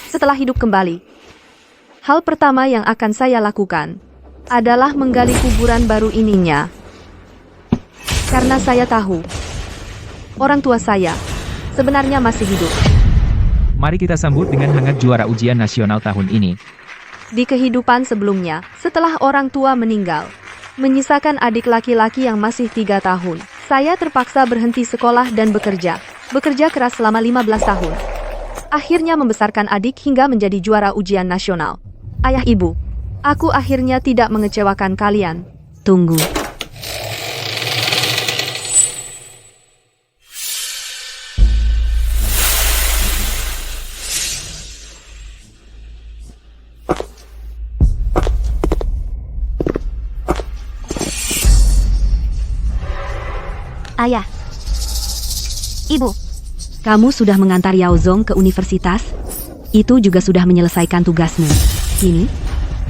setelah hidup kembali. Hal pertama yang akan saya lakukan adalah menggali kuburan baru ininya. Karena saya tahu, orang tua saya sebenarnya masih hidup. Mari kita sambut dengan hangat juara ujian nasional tahun ini. Di kehidupan sebelumnya, setelah orang tua meninggal, menyisakan adik laki-laki yang masih 3 tahun, saya terpaksa berhenti sekolah dan bekerja keras selama 15 tahun. Akhirnya membesarkan adik hingga menjadi juara ujian nasional. Ayah ibu, aku akhirnya tidak mengecewakan kalian. Tunggu. Ayah. Ibu. Kamu sudah mengantar Yao Zong ke universitas? Itu juga sudah menyelesaikan tugasmu. Kini,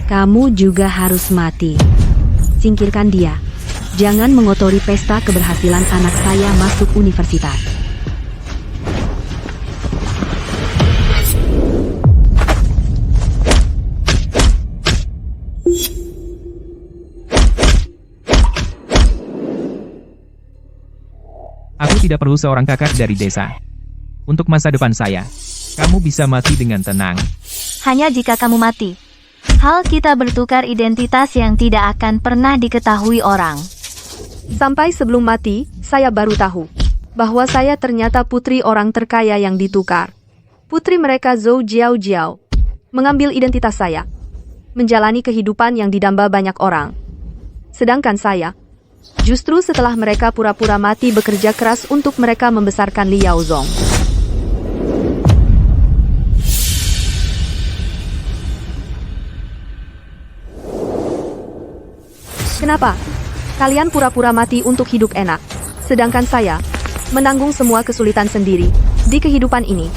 kamu juga harus mati. Singkirkan dia. Jangan mengotori pesta keberhasilan anak saya masuk universitas. Aku tidak perlu seorang kakak dari desa. Untuk masa depan saya, kamu bisa mati dengan tenang. Hanya jika kamu mati. Hal kita bertukar identitas yang tidak akan pernah diketahui orang. Sampai sebelum mati, saya baru tahu bahwa saya ternyata putri orang terkaya yang ditukar. Putri mereka Zhou Jiao mengambil identitas saya, menjalani kehidupan yang didamba banyak orang. Sedangkan saya, justru setelah mereka pura-pura mati bekerja keras untuk mereka membesarkan Liao Zong. Kenapa? Kalian pura-pura mati untuk hidup enak, sedangkan saya menanggung semua kesulitan sendiri di kehidupan ini.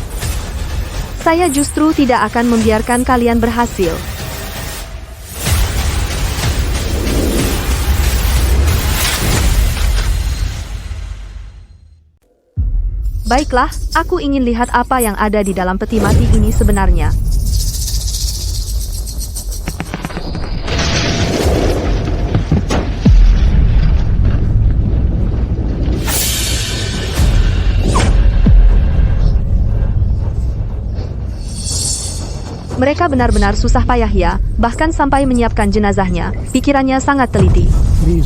Saya justru tidak akan membiarkan kalian berhasil. Baiklah, aku ingin lihat apa yang ada di dalam peti mati ini sebenarnya. Mereka benar-benar susah payah ya, bahkan sampai menyiapkan jenazahnya. Pikirannya sangat teliti.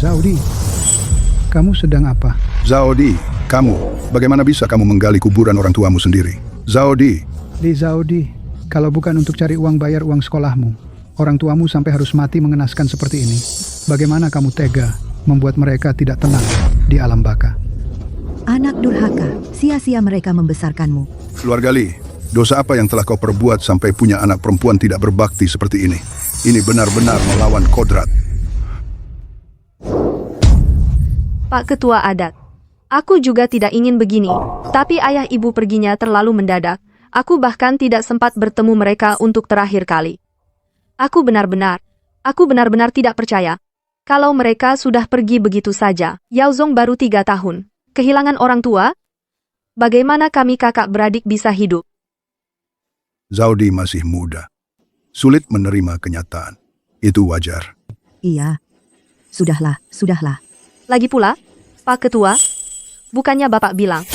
Zhao Di, kamu sedang apa? Zhao Di, kamu, bagaimana bisa kamu menggali kuburan orang tuamu sendiri? Zhao Di. Zhao Di, kalau bukan untuk cari uang bayar uang sekolahmu, orang tuamu sampai harus mati mengenaskan seperti ini. Bagaimana kamu tega membuat mereka tidak tenang di alam baka? Anak durhaka, sia-sia mereka membesarkanmu. Keluarga Li, dosa apa yang telah kau perbuat sampai punya anak perempuan tidak berbakti seperti ini? Ini benar-benar melawan kodrat. Pak Ketua Adat, aku juga tidak ingin begini, tapi ayah ibu perginya terlalu mendadak. Aku bahkan tidak sempat bertemu mereka untuk terakhir kali. Aku benar-benar tidak percaya kalau mereka sudah pergi begitu saja. Yao Zong baru 3 tahun, kehilangan orang tua? Bagaimana kami kakak beradik bisa hidup? Zhao Di masih muda. Sulit menerima kenyataan. Itu wajar. Iya. Sudahlah. Lagi pula, Pak Ketua, bukannya Bapak bilang,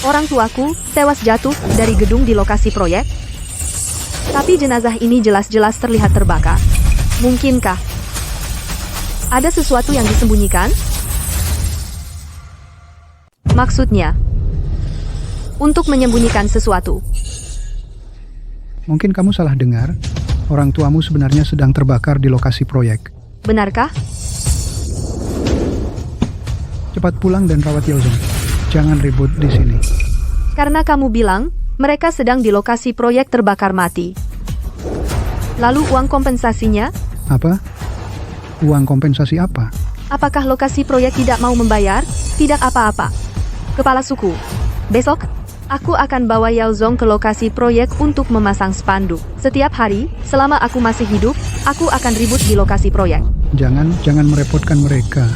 orang tuaku tewas jatuh dari gedung di lokasi proyek? Tapi jenazah ini jelas-jelas terlihat terbakar. Mungkinkah ada sesuatu yang disembunyikan? Maksudnya, untuk menyembunyikan sesuatu. Mungkin kamu salah dengar, orang tuamu sebenarnya sedang terbakar di lokasi proyek. Benarkah? Cepat pulang dan rawat Yao Zong. Jangan ribut di sini. Karena kamu bilang, mereka sedang di lokasi proyek terbakar mati. Lalu uang kompensasinya? Apa? Uang kompensasi apa? Apakah lokasi proyek tidak mau membayar? Tidak apa-apa. Kepala suku, besok, aku akan bawa Yao Zong ke lokasi proyek untuk memasang spanduk. Setiap hari, selama aku masih hidup, aku akan ribut di lokasi proyek. Jangan merepotkan mereka.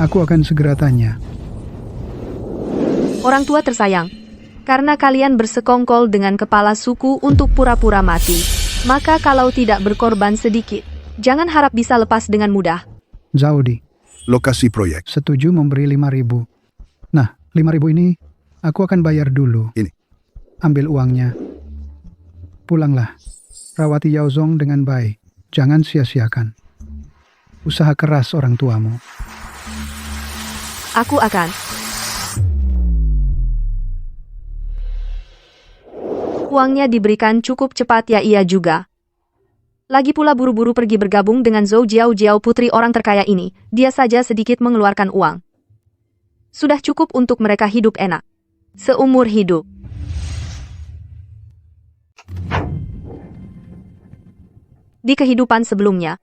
Aku akan segera tanya. Orang tua tersayang, Karena kalian bersekongkol dengan kepala suku untuk pura-pura mati. Maka kalau tidak berkorban sedikit, jangan harap bisa lepas dengan mudah. Zaudi, Lokasi proyek. setuju memberi 5.000. Nah, 5.000 ini aku akan bayar dulu. Ini. Ambil uangnya. Pulanglah. Rawati Yaozong dengan baik. Jangan sia-siakan. Usaha keras orang tuamu. Aku akan. Uangnya diberikan cukup cepat ya ia juga. Lagi pula buru-buru pergi bergabung dengan Zhou Jiao putri orang terkaya ini, dia saja sedikit mengeluarkan uang. Sudah cukup untuk mereka hidup enak. Seumur hidup. Di kehidupan sebelumnya,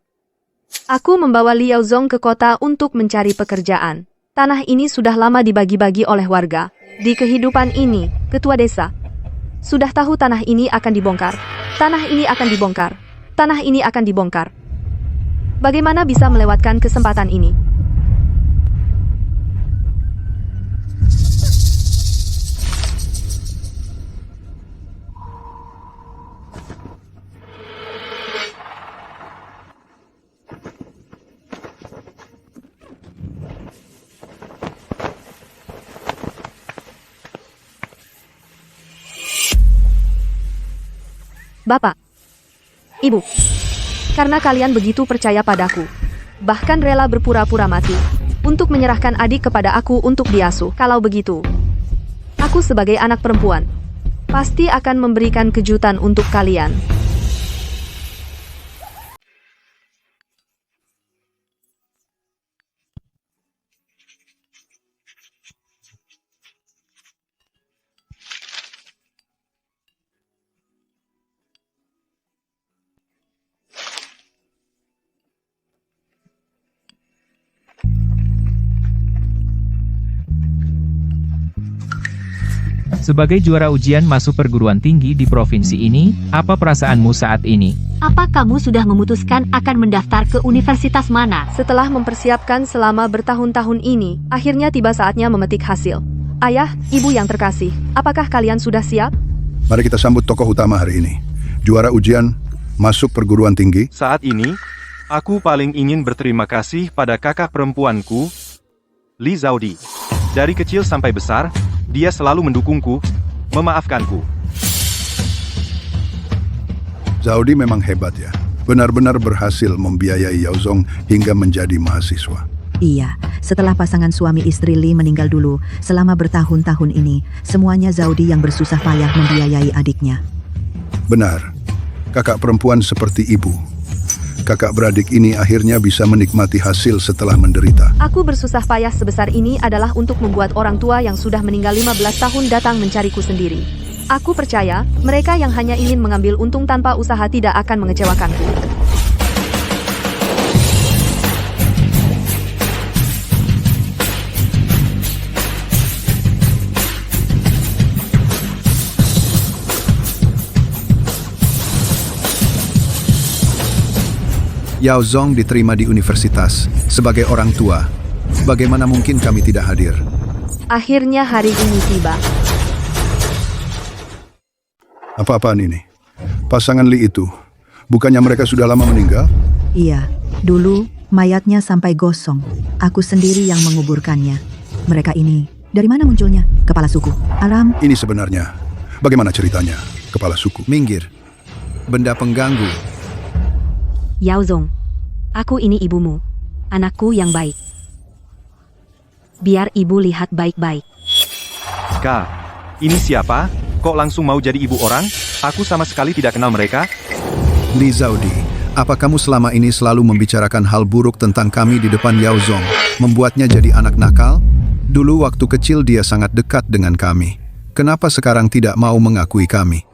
aku membawa Liao Zong ke kota untuk mencari pekerjaan. Tanah ini sudah lama dibagi-bagi oleh warga. Di kehidupan ini, ketua desa sudah tahu tanah ini akan dibongkar. Tanah ini akan dibongkar. Tanah ini akan dibongkar. Bagaimana bisa melewatkan kesempatan ini? Bapak, Ibu, karena kalian begitu percaya padaku, bahkan rela berpura-pura mati, untuk menyerahkan adik kepada aku untuk diasuh. Kalau begitu, aku sebagai anak perempuan, pasti akan memberikan kejutan untuk kalian. Sebagai juara ujian masuk perguruan tinggi di provinsi ini, apa perasaanmu saat ini? Apa kamu sudah memutuskan akan mendaftar ke universitas mana? Setelah mempersiapkan selama bertahun-tahun ini, akhirnya tiba saatnya memetik hasil. Ayah, ibu yang terkasih, apakah kalian sudah siap? Mari kita sambut tokoh utama hari ini. Juara ujian masuk perguruan tinggi. Saat ini, aku paling ingin berterima kasih pada kakak perempuanku, Li Zaudi. Dari kecil sampai besar, dia selalu mendukungku, memaafkanku. Zaudi memang hebat ya. Benar-benar berhasil membiayai Yaozong hingga menjadi mahasiswa. Iya, setelah pasangan suami istri Li meninggal dulu, selama bertahun-tahun ini, semuanya Zaudi yang bersusah payah membiayai adiknya. Benar. Kakak perempuan seperti ibu. Kakak beradik ini akhirnya bisa menikmati hasil setelah menderita. Aku bersusah payah sebesar ini adalah untuk membuat orang tua yang sudah meninggal 15 tahun datang mencariku sendiri. Aku percaya, mereka yang hanya ingin mengambil untung tanpa usaha tidak akan mengecewakanku. Yaozong diterima di universitas. Sebagai orang tua, bagaimana mungkin kami tidak hadir? Akhirnya hari ini tiba. Apa-apaan ini? Pasangan Li itu, bukannya mereka sudah lama meninggal? Iya, dulu mayatnya sampai gosong. Aku sendiri yang menguburkannya. Mereka ini, dari mana munculnya? Kepala suku. Alam, Ini sebenarnya, bagaimana ceritanya? Kepala suku. Minggir. Benda pengganggu. Yaozong, aku ini ibumu, anakku yang baik. Biar ibu lihat baik-baik. Kak, ini siapa? Kok langsung mau jadi ibu orang? Aku sama sekali tidak kenal mereka. Li Zaudi, apa kamu selama ini selalu membicarakan hal buruk tentang kami di depan Yaozong, membuatnya jadi anak nakal? Dulu waktu kecil dia sangat dekat dengan kami. Kenapa sekarang tidak mau mengakui kami?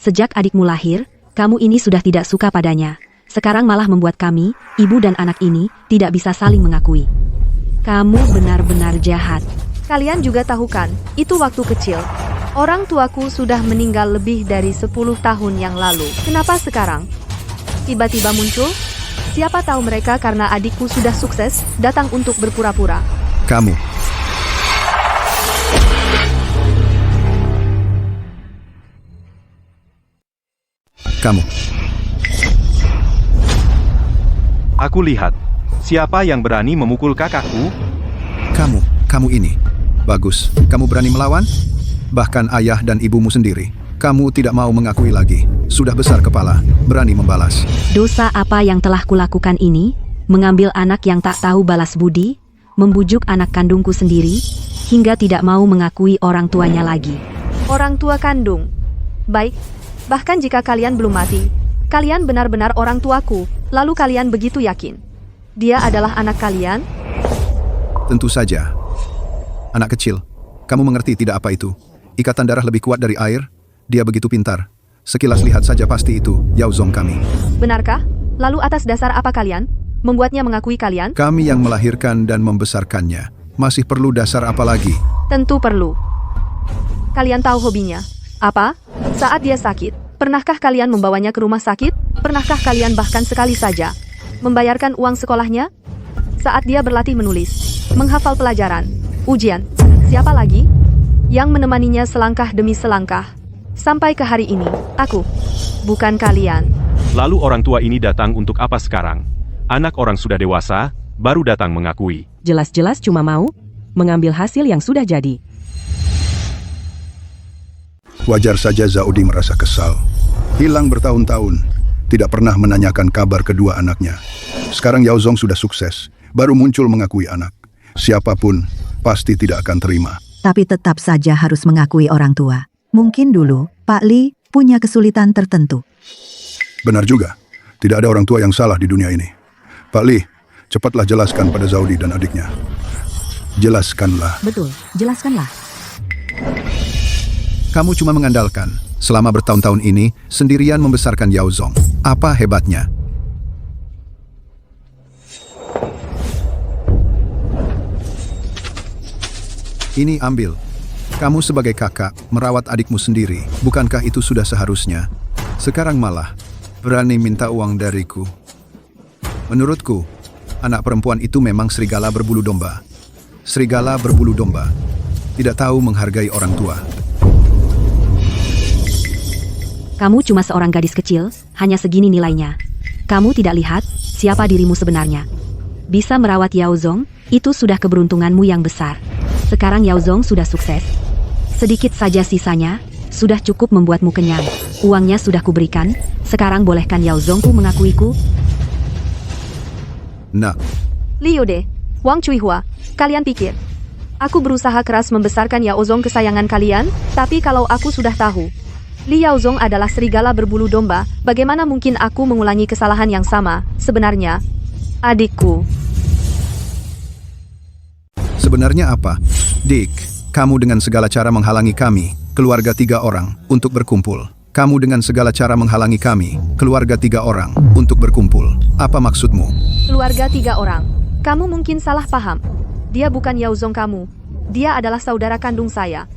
Sejak adikmu lahir, kamu ini sudah tidak suka padanya. Sekarang malah membuat kami, ibu dan anak ini, tidak bisa saling mengakui. Kamu benar-benar jahat. Kalian juga tahu kan, itu waktu kecil. Orang tuaku sudah meninggal lebih dari 10 tahun yang lalu. Kenapa sekarang tiba-tiba muncul? Siapa tahu mereka karena adikku sudah sukses, datang untuk berpura-pura. Kamu. Kamu. Aku lihat. Siapa yang berani memukul kakakku? Kamu ini. Bagus. Kamu berani melawan? Bahkan ayah dan ibumu sendiri. Kamu tidak mau mengakui lagi. Sudah besar kepala, berani membalas. Dosa apa yang telah kulakukan ini? Mengambil anak yang tak tahu balas budi, membujuk anak kandungku sendiri, hingga tidak mau mengakui orang tuanya lagi. Orang tua kandung. Baik, bahkan jika kalian belum mati, kalian benar-benar orang tuaku, lalu kalian begitu yakin. Dia adalah anak kalian? Tentu saja. Anak kecil, kamu mengerti tidak apa itu? Ikatan darah lebih kuat dari air? Dia begitu pintar. Sekilas lihat saja pasti itu Yao Zong kami. Benarkah? Lalu atas dasar apa kalian membuatnya mengakui kalian? Kami yang melahirkan dan membesarkannya. Masih perlu dasar apa lagi? Tentu perlu. Kalian tahu hobinya? Apa? Saat dia sakit, pernahkah kalian membawanya ke rumah sakit? Pernahkah kalian bahkan sekali saja membayarkan uang sekolahnya? Saat dia berlatih menulis, menghafal pelajaran, ujian, siapa lagi yang menemaninya selangkah demi selangkah? Sampai ke hari ini, aku, bukan kalian. Lalu orang tua ini datang untuk apa sekarang? Anak orang sudah dewasa, baru datang mengakui. Jelas-jelas cuma mau mengambil hasil yang sudah jadi. Wajar saja Zaudi merasa kesal. Hilang bertahun-tahun, tidak pernah menanyakan kabar kedua anaknya. Sekarang Yao Zong sudah sukses, baru muncul mengakui anak. Siapapun pasti tidak akan terima. Tapi tetap saja harus mengakui orang tua. Mungkin dulu, Pak Li punya kesulitan tertentu. Benar juga, tidak ada orang tua yang salah di dunia ini. Pak Li, cepatlah jelaskan pada Zaudi dan adiknya. Jelaskanlah. Betul, jelaskanlah. Kamu cuma mengandalkan. Selama bertahun-tahun ini, sendirian membesarkan Yao Zong. Apa hebatnya? Ini ambil. Kamu sebagai kakak, merawat adikmu sendiri. Bukankah itu sudah seharusnya? Sekarang malah berani minta uang dariku. Menurutku, anak perempuan itu memang serigala berbulu domba. Serigala berbulu domba. Tidak tahu menghargai orang tua. Kamu cuma seorang gadis kecil, hanya segini nilainya. Kamu tidak lihat siapa dirimu sebenarnya. Bisa merawat Yao Zong, itu sudah keberuntunganmu yang besar. Sekarang Yao Zong sudah sukses. Sedikit saja sisanya, sudah cukup membuatmu kenyang. Uangnya sudah kuberikan, sekarang bolehkan Yao Zongku mengakuiku? Nah, Liu De, Wang Cuihua, kalian pikir aku berusaha keras membesarkan Yao Zong kesayangan kalian? Tapi kalau aku sudah tahu Li Yao Zong adalah serigala berbulu domba, bagaimana mungkin aku mengulangi kesalahan yang sama? Sebenarnya, adikku. sebenarnya apa? Dick, kamu dengan segala cara menghalangi kami, keluarga 3 orang, untuk berkumpul. Kamu dengan segala cara menghalangi kami, keluarga 3 orang, untuk berkumpul. Apa maksudmu? Keluarga 3 orang. Kamu mungkin salah paham. Dia bukan Yao Zong kamu. Dia adalah saudara kandung saya.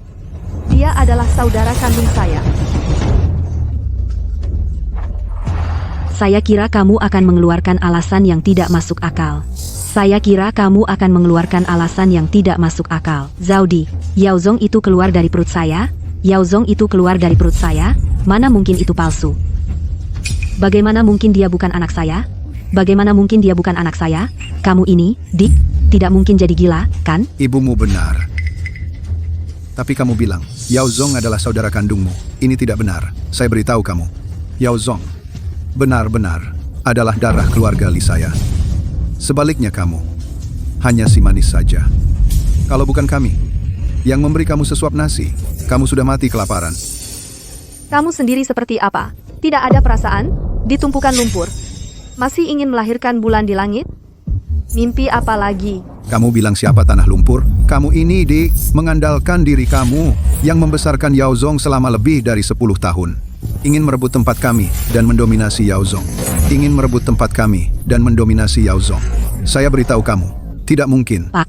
Dia adalah saudara kandung saya. Saya kira kamu akan mengeluarkan alasan yang tidak masuk akal. Saya kira kamu akan mengeluarkan alasan yang tidak masuk akal. Zaudi, Yao Zong itu keluar dari perut saya. Yao Zong itu keluar dari perut saya. Mana mungkin itu palsu? Bagaimana mungkin dia bukan anak saya? Bagaimana mungkin dia bukan anak saya? Kamu ini, Dick, tidak mungkin jadi gila, kan? Ibumu benar. Tapi kamu bilang, Yao Zong adalah saudara kandungmu. Ini tidak benar. Saya beritahu kamu. Yao Zong benar-benar adalah darah keluarga Li saya. Sebaliknya kamu, hanya si manis saja. Kalau bukan kami, yang memberi kamu sesuap nasi, kamu sudah mati kelaparan. Kamu sendiri seperti apa? Tidak ada perasaan? Ditumpukan lumpur. Masih ingin melahirkan bulan di langit? Mimpi apa lagi? Kamu bilang siapa tanah lumpur? Kamu ini, Dick, mengandalkan diri kamu yang membesarkan Yao Zong selama lebih dari 10 tahun. Ingin merebut tempat kami dan mendominasi Yao Zong. Ingin merebut tempat kami dan mendominasi Yao Zong. Saya beritahu kamu, tidak mungkin. Pak,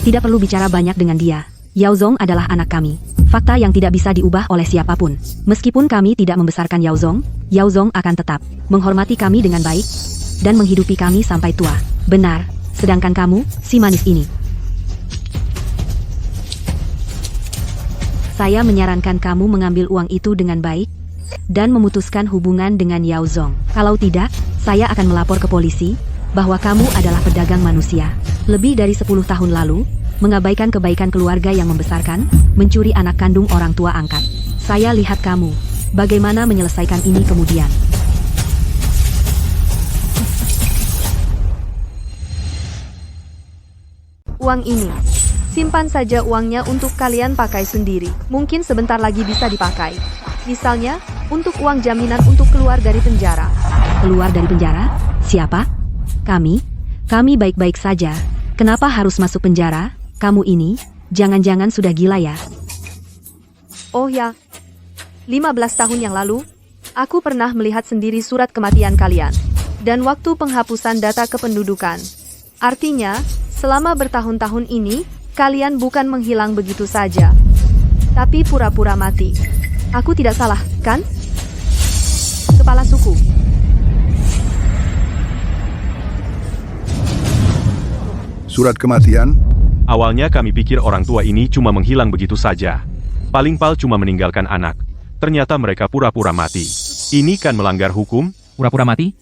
tidak perlu bicara banyak dengan dia. Yao Zong adalah anak kami. Fakta yang tidak bisa diubah oleh siapapun. Meskipun kami tidak membesarkan Yao Zong akan tetap menghormati kami dengan baik dan menghidupi kami sampai tua. Benar, sedangkan kamu, si manis ini. Saya menyarankan kamu mengambil uang itu dengan baik. dan memutuskan hubungan dengan Yao Zong. Kalau tidak, saya akan melapor ke polisi bahwa kamu adalah pedagang manusia. Lebih dari 10 tahun lalu, mengabaikan kebaikan keluarga yang membesarkan, mencuri anak kandung orang tua angkat. Saya lihat kamu. Bagaimana menyelesaikan ini kemudian? Uang ini. Simpan saja uangnya untuk kalian pakai sendiri. Mungkin sebentar lagi bisa dipakai. Misalnya, untuk uang jaminan untuk keluar dari penjara. Keluar dari penjara? Siapa? Kami? Kami baik-baik saja. Kenapa harus masuk penjara? Kamu ini, jangan-jangan sudah gila ya? Oh ya, 15 tahun yang lalu, aku pernah melihat sendiri surat kematian kalian. Dan waktu penghapusan data kependudukan. Artinya, selama bertahun-tahun ini, kalian bukan menghilang begitu saja. Tapi pura-pura mati. Aku tidak salah, kan? Kepala suku. Surat kematian? Awalnya kami pikir orang tua ini cuma menghilang begitu saja. Paling pal cuma meninggalkan anak. Ternyata mereka pura-pura mati. Ini kan melanggar hukum? Pura-pura mati?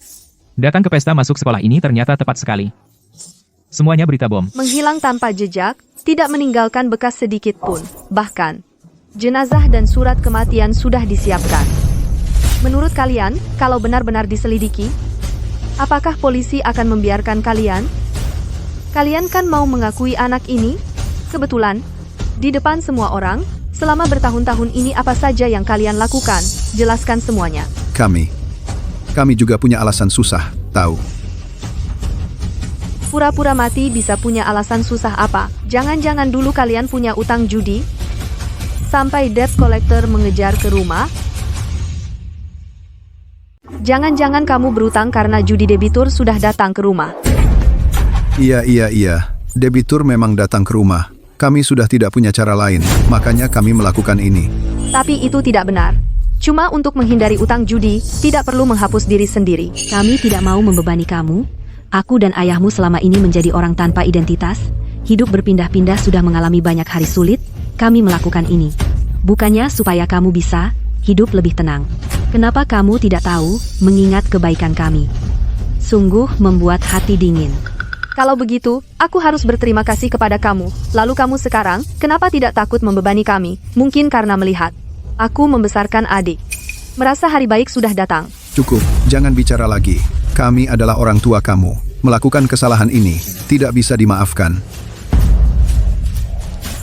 Datang ke pesta masuk sekolah ini ternyata tepat sekali. Semuanya berita bom. Menghilang tanpa jejak, tidak meninggalkan bekas sedikit pun. Bahkan, jenazah dan surat kematian sudah disiapkan. Menurut kalian, kalau benar-benar diselidiki, apakah polisi akan membiarkan kalian? Kalian kan mau mengakui anak ini? Kebetulan, di depan semua orang, selama bertahun-tahun ini apa saja yang kalian lakukan? Jelaskan semuanya. Kami juga punya alasan susah, tahu. Pura-pura mati bisa punya alasan susah apa? Jangan-jangan dulu kalian punya utang judi? Sampai debt collector mengejar ke rumah? Jangan-jangan kamu berutang karena judi debitur sudah datang ke rumah? Iya. Debitur memang datang ke rumah. Kami sudah tidak punya cara lain, makanya kami melakukan ini. Tapi itu tidak benar. Cuma untuk menghindari utang judi, tidak perlu menghapus diri sendiri. Kami tidak mau membebani kamu. Aku dan ayahmu selama ini menjadi orang tanpa identitas. Hidup berpindah-pindah sudah mengalami banyak hari sulit. Kami melakukan ini. Bukannya supaya kamu bisa hidup lebih tenang. Kenapa kamu tidak tahu mengingat kebaikan kami? Sungguh membuat hati dingin. Kalau begitu, aku harus berterima kasih kepada kamu. Lalu kamu sekarang, kenapa tidak takut membebani kami? Mungkin karena melihat aku membesarkan adik. Merasa hari baik sudah datang. Cukup, jangan bicara lagi. Kami adalah orang tua kamu. Melakukan kesalahan ini tidak bisa dimaafkan.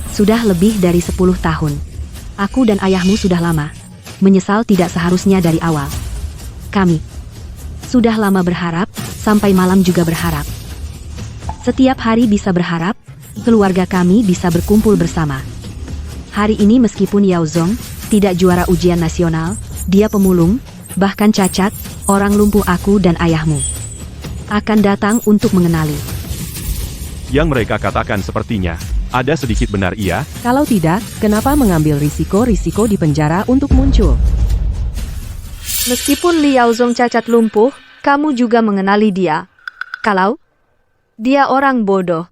Sudah lebih dari 10 tahun. Aku dan ayahmu sudah lama. Menyesal tidak seharusnya dari awal. Kami sudah lama berharap, sampai malam juga berharap. Setiap hari bisa berharap, keluarga kami bisa berkumpul bersama. Hari ini meskipun Yao Zong tidak juara ujian nasional, dia pemulung, bahkan cacat, orang lumpuh aku dan ayahmu akan datang untuk mengenali. Yang mereka katakan sepertinya ada sedikit benar iya. Kalau tidak, kenapa mengambil risiko-risiko di penjara untuk muncul? Meskipun Li Yao Zong cacat lumpuh, kamu juga mengenali dia. Kalau dia orang bodoh.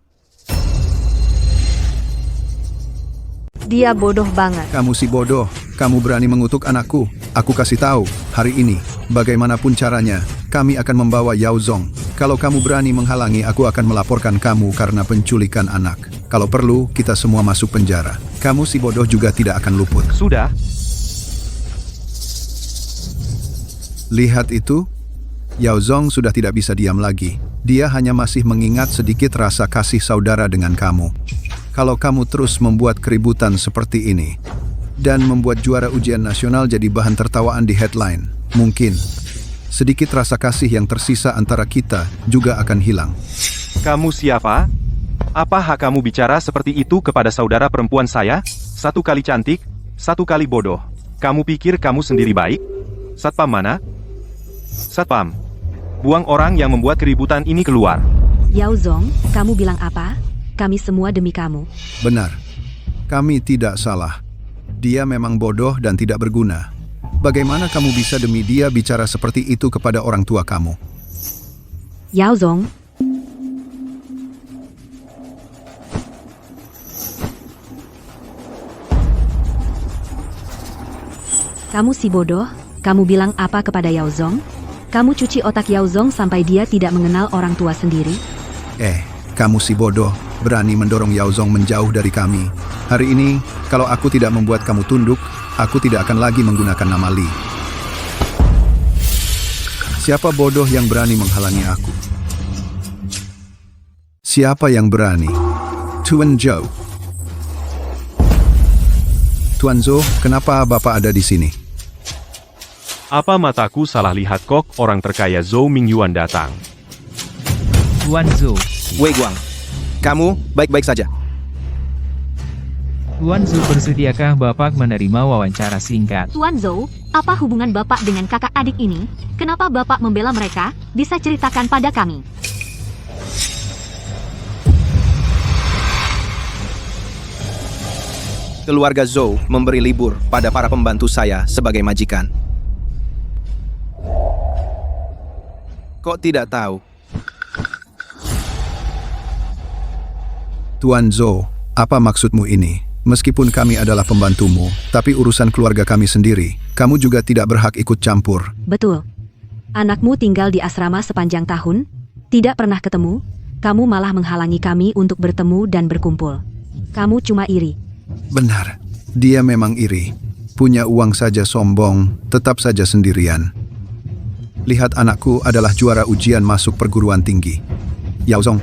Dia bodoh banget. Kamu si bodoh, kamu berani mengutuk anakku. Aku kasih tahu, hari ini, bagaimanapun caranya, kami akan membawa Yao Zong. Kalau kamu berani menghalangi, aku akan melaporkan kamu karena penculikan anak. Kalau perlu, kita semua masuk penjara. Kamu si bodoh juga tidak akan luput. Sudah, Lihat itu, Yao Zong sudah tidak bisa diam lagi. Dia hanya masih mengingat sedikit rasa kasih saudara dengan kamu. Kalau kamu terus membuat keributan seperti ini, dan membuat juara ujian nasional jadi bahan tertawaan di headline, mungkin sedikit rasa kasih yang tersisa antara kita juga akan hilang. kamu siapa? Apa hak kamu bicara seperti itu kepada saudara perempuan saya? Satu kali cantik, satu kali bodoh. Kamu pikir kamu sendiri baik? Satpam mana? Satpam, buang orang yang membuat keributan ini keluar. Yao Zong, kamu bilang apa? Kami semua demi kamu. Benar, kami tidak salah. Dia memang bodoh dan tidak berguna. Bagaimana kamu bisa demi dia bicara seperti itu kepada orang tua kamu? Yao Zong, kamu si bodoh, kamu bilang apa kepada Yao Zong? Kamu cuci otak Yao Zong sampai dia tidak mengenal orang tua sendiri? Kamu si bodoh, berani mendorong Yao Zong menjauh dari kami. Hari ini, kalau aku tidak membuat kamu tunduk, aku tidak akan lagi menggunakan nama Li. Siapa bodoh yang berani menghalangi aku? Siapa yang berani? Tuan Zhou. Tuan Zhou, kenapa Bapak ada di sini? Apa mataku salah lihat kok orang terkaya Zhou Mingyuan datang? Tuan Zhou. Wei Guang, kamu baik-baik saja. Tuan Zhou, bersediakah Bapak menerima wawancara singkat? Tuan Zhou, apa hubungan Bapak dengan kakak adik ini? Kenapa Bapak membela mereka? Bisa ceritakan pada kami. Keluarga Zhou memberi libur pada para pembantu saya sebagai majikan. Kok tidak tahu? Tuan Zhou, apa maksudmu ini? Meskipun kami adalah pembantumu, tapi urusan keluarga kami sendiri, kamu juga tidak berhak ikut campur. Betul. Anakmu tinggal di asrama sepanjang tahun, tidak pernah ketemu, kamu malah menghalangi kami untuk bertemu dan berkumpul. Kamu cuma iri. Benar, dia memang iri. Punya uang saja sombong, tetap saja sendirian. Lihat anakku adalah juara ujian masuk perguruan tinggi. Yao Zong,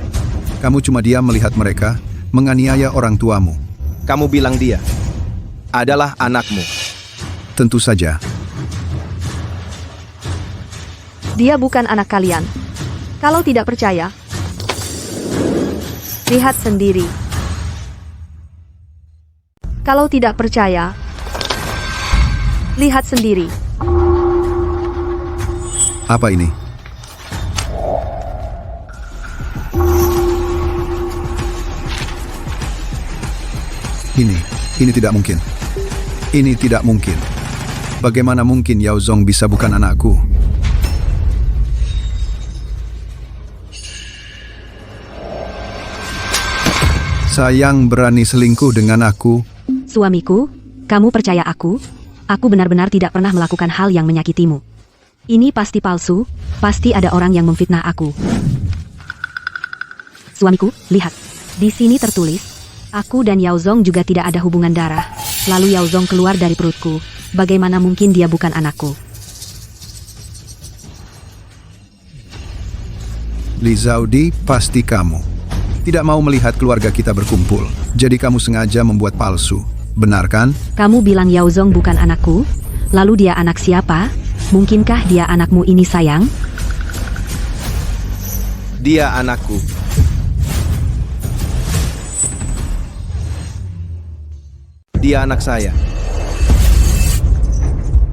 kamu cuma diam melihat mereka menganiaya orang tuamu. Kamu bilang dia adalah anakmu. Tentu saja. Dia bukan anak kalian. Kalau tidak percaya, lihat sendiri. Kalau tidak percaya, lihat sendiri. Apa ini? Ini tidak mungkin. Ini tidak mungkin. Bagaimana mungkin Yao Zong bisa bukan anakku? Sayang berani selingkuh dengan aku. Suamiku, kamu percaya aku? Aku benar-benar tidak pernah melakukan hal yang menyakitimu. Ini pasti palsu, pasti ada orang yang memfitnah aku. Suamiku, lihat. Di sini tertulis, aku dan Yao Zong juga tidak ada hubungan darah. Lalu Yao Zong keluar dari perutku. Bagaimana mungkin dia bukan anakku? Li Zaudi, pasti kamu. Tidak mau melihat keluarga kita berkumpul. Jadi kamu sengaja membuat palsu. Benar kan? Kamu bilang Yao Zong bukan anakku? Lalu dia anak siapa? Mungkinkah dia anakmu ini, sayang? Dia anakku. Dia anak saya.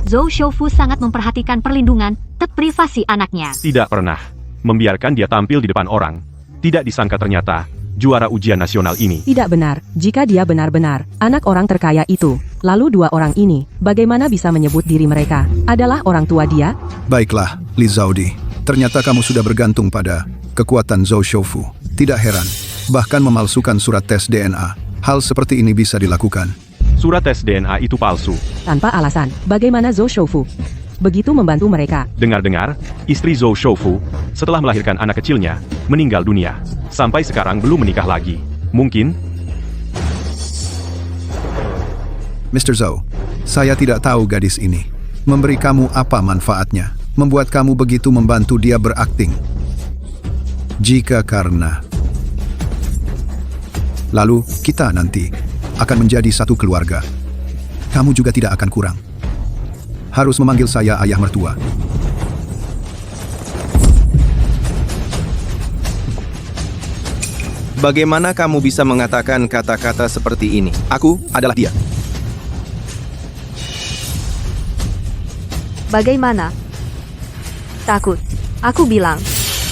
Zhou Shoufu sangat memperhatikan perlindungan dan privasi anaknya. Tidak pernah membiarkan dia tampil di depan orang. Tidak disangka ternyata juara ujian nasional ini. Tidak benar, jika dia benar-benar anak orang terkaya itu. Lalu dua orang ini, bagaimana bisa menyebut diri mereka adalah orang tua dia? Baiklah, Li Zaudi. Ternyata kamu sudah bergantung pada kekuatan Zhou Shoufu. Tidak heran, bahkan memalsukan surat tes DNA. Hal seperti ini bisa dilakukan. Surat tes DNA itu palsu. Tanpa alasan, bagaimana Zhou Shoufu begitu membantu mereka? Dengar-dengar, istri Zhou Shoufu, setelah melahirkan anak kecilnya, meninggal dunia. Sampai sekarang belum menikah lagi. Mungkin Mr. Zhou, saya tidak tahu gadis ini. Memberi kamu apa manfaatnya? Membuat kamu begitu membantu dia berakting. Jika karena lalu kita nanti akan menjadi satu keluarga. Kamu juga tidak akan kurang. Harus memanggil saya ayah mertua. Bagaimana kamu bisa mengatakan kata-kata seperti ini? Aku adalah dia. Bagaimana? Takut. Aku bilang,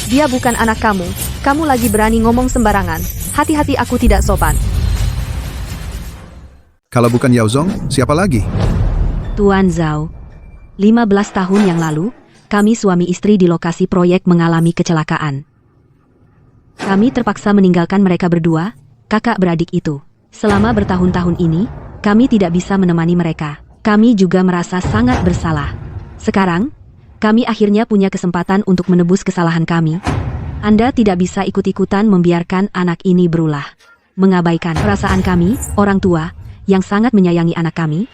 dia bukan anak kamu. Kamu lagi berani ngomong sembarangan. Hati-hati, aku tidak sopan. Kalau bukan Yao Zong, siapa lagi? Tuan Zhao, 15 tahun yang lalu, kami suami istri di lokasi proyek mengalami kecelakaan. Kami terpaksa meninggalkan mereka berdua, kakak beradik itu. Selama bertahun-tahun ini, kami tidak bisa menemani mereka. Kami juga merasa sangat bersalah. Sekarang, kami akhirnya punya kesempatan untuk menebus kesalahan kami. Anda tidak bisa ikut-ikutan membiarkan anak ini berulah. Mengabaikan perasaan kami, orang tua, yang sangat menyayangi anak kami.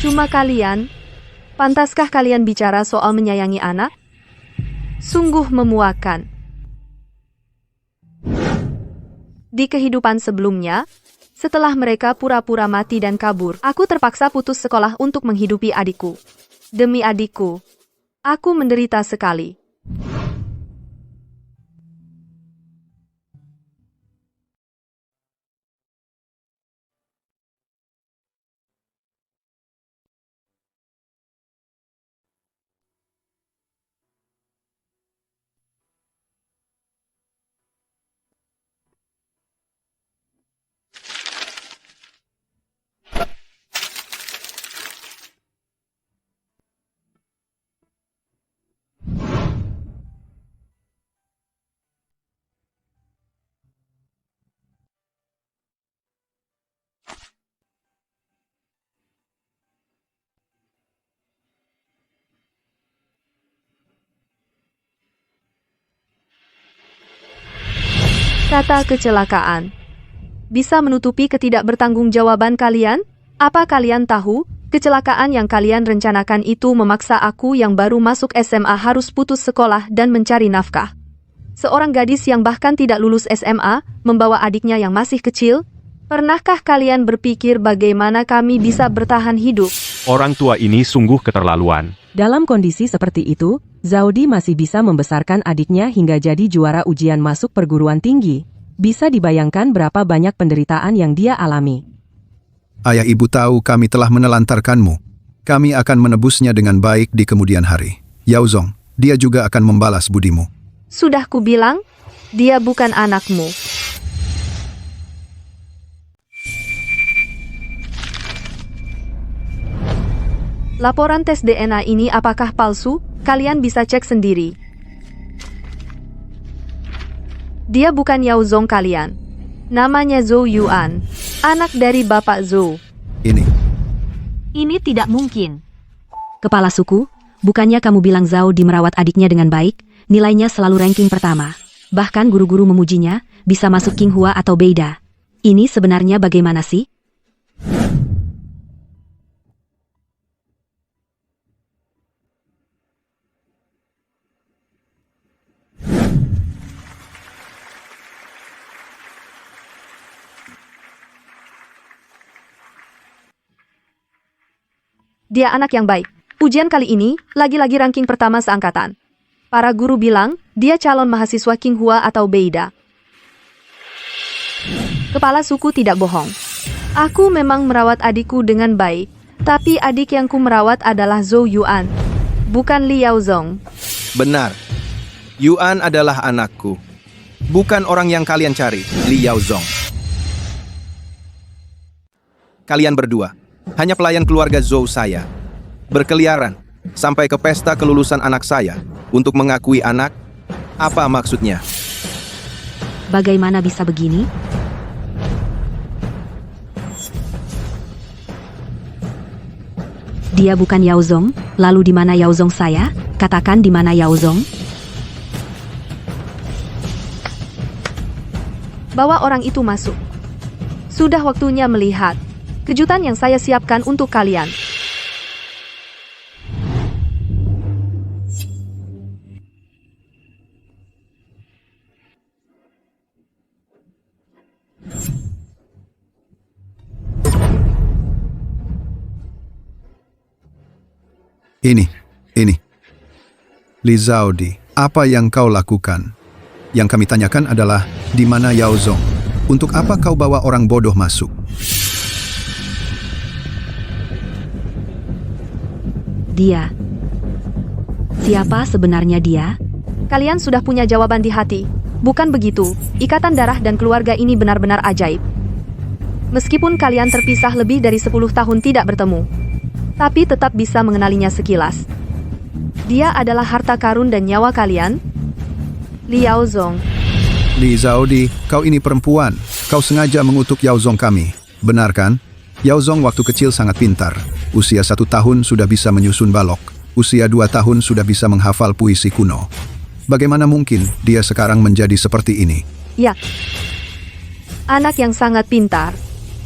Cuma kalian, pantaskah kalian bicara soal menyayangi anak? Sungguh memuakan. Di kehidupan sebelumnya, setelah mereka pura-pura mati dan kabur, aku terpaksa putus sekolah untuk menghidupi adikku. Demi adikku, aku menderita sekali. Kata kecelakaan bisa menutupi ketidakbertanggungjawaban kalian? Apa kalian tahu, kecelakaan yang kalian rencanakan itu memaksa aku yang baru masuk SMA harus putus sekolah dan mencari nafkah. Seorang gadis yang bahkan tidak lulus SMA, membawa adiknya yang masih kecil? Pernahkah kalian berpikir bagaimana kami bisa bertahan hidup? Orang tua ini sungguh keterlaluan. Dalam kondisi seperti itu, Zaudi masih bisa membesarkan adiknya hingga jadi juara ujian masuk perguruan tinggi. Bisa dibayangkan berapa banyak penderitaan yang dia alami. Ayah ibu tahu kami telah menelantarkanmu. Kami akan menebusnya dengan baik di kemudian hari. Yao Zong, dia juga akan membalas budimu. Sudah kubilang, dia bukan anakmu. Laporan tes DNA ini apakah palsu? Kalian bisa cek sendiri. Dia bukan Yao Zong kalian. Namanya Zhou Yuan, anak dari Bapak Zhou. Ini tidak mungkin. Kepala suku, bukannya kamu bilang Zhao Di merawat adiknya dengan baik, nilainya selalu ranking pertama. Bahkan guru-guru memujinya, bisa masuk Qinghua atau Beida. Ini sebenarnya bagaimana sih? Dia anak yang baik. Ujian kali ini, lagi-lagi ranking pertama seangkatan. Para guru bilang, dia calon mahasiswa Qinghua atau Beida. Kepala suku tidak bohong. Aku memang merawat adikku dengan baik, tapi adik yang ku merawat adalah Zhou Yuan, bukan Li Yao Zong. Benar. Yuan adalah anakku. Bukan orang yang kalian cari, Li Yao Zong. Kalian berdua hanya pelayan keluarga Zhou saya. Berkeliaran sampai ke pesta kelulusan anak saya untuk mengakui anak. Apa maksudnya? Bagaimana bisa begini? Dia bukan Yao Zong, lalu di mana Yao Zong saya? Katakan di mana Yao Zong? Bawa orang itu masuk. Sudah waktunya melihat kejutan yang saya siapkan untuk kalian. Ini. Li Zaudi, apa yang kau lakukan? Yang kami tanyakan adalah, di mana Yao Zong? Untuk apa kau bawa orang bodoh masuk? Dia. Siapa sebenarnya dia? Kalian sudah punya jawaban di hati. Bukan begitu, ikatan darah dan keluarga ini benar-benar ajaib. Meskipun kalian terpisah lebih dari 10 tahun tidak bertemu, tapi tetap bisa mengenalinya sekilas. Dia adalah harta karun dan nyawa kalian. Li Yao Zong. Li Zaudi, kau ini perempuan. Kau sengaja mengutuk Yao Zong kami. Benar kan? Yao Zong waktu kecil sangat pintar. Usia 1 tahun sudah bisa menyusun balok. Usia 2 tahun sudah bisa menghafal puisi kuno. Bagaimana mungkin dia sekarang menjadi seperti ini? Ya, anak yang sangat pintar.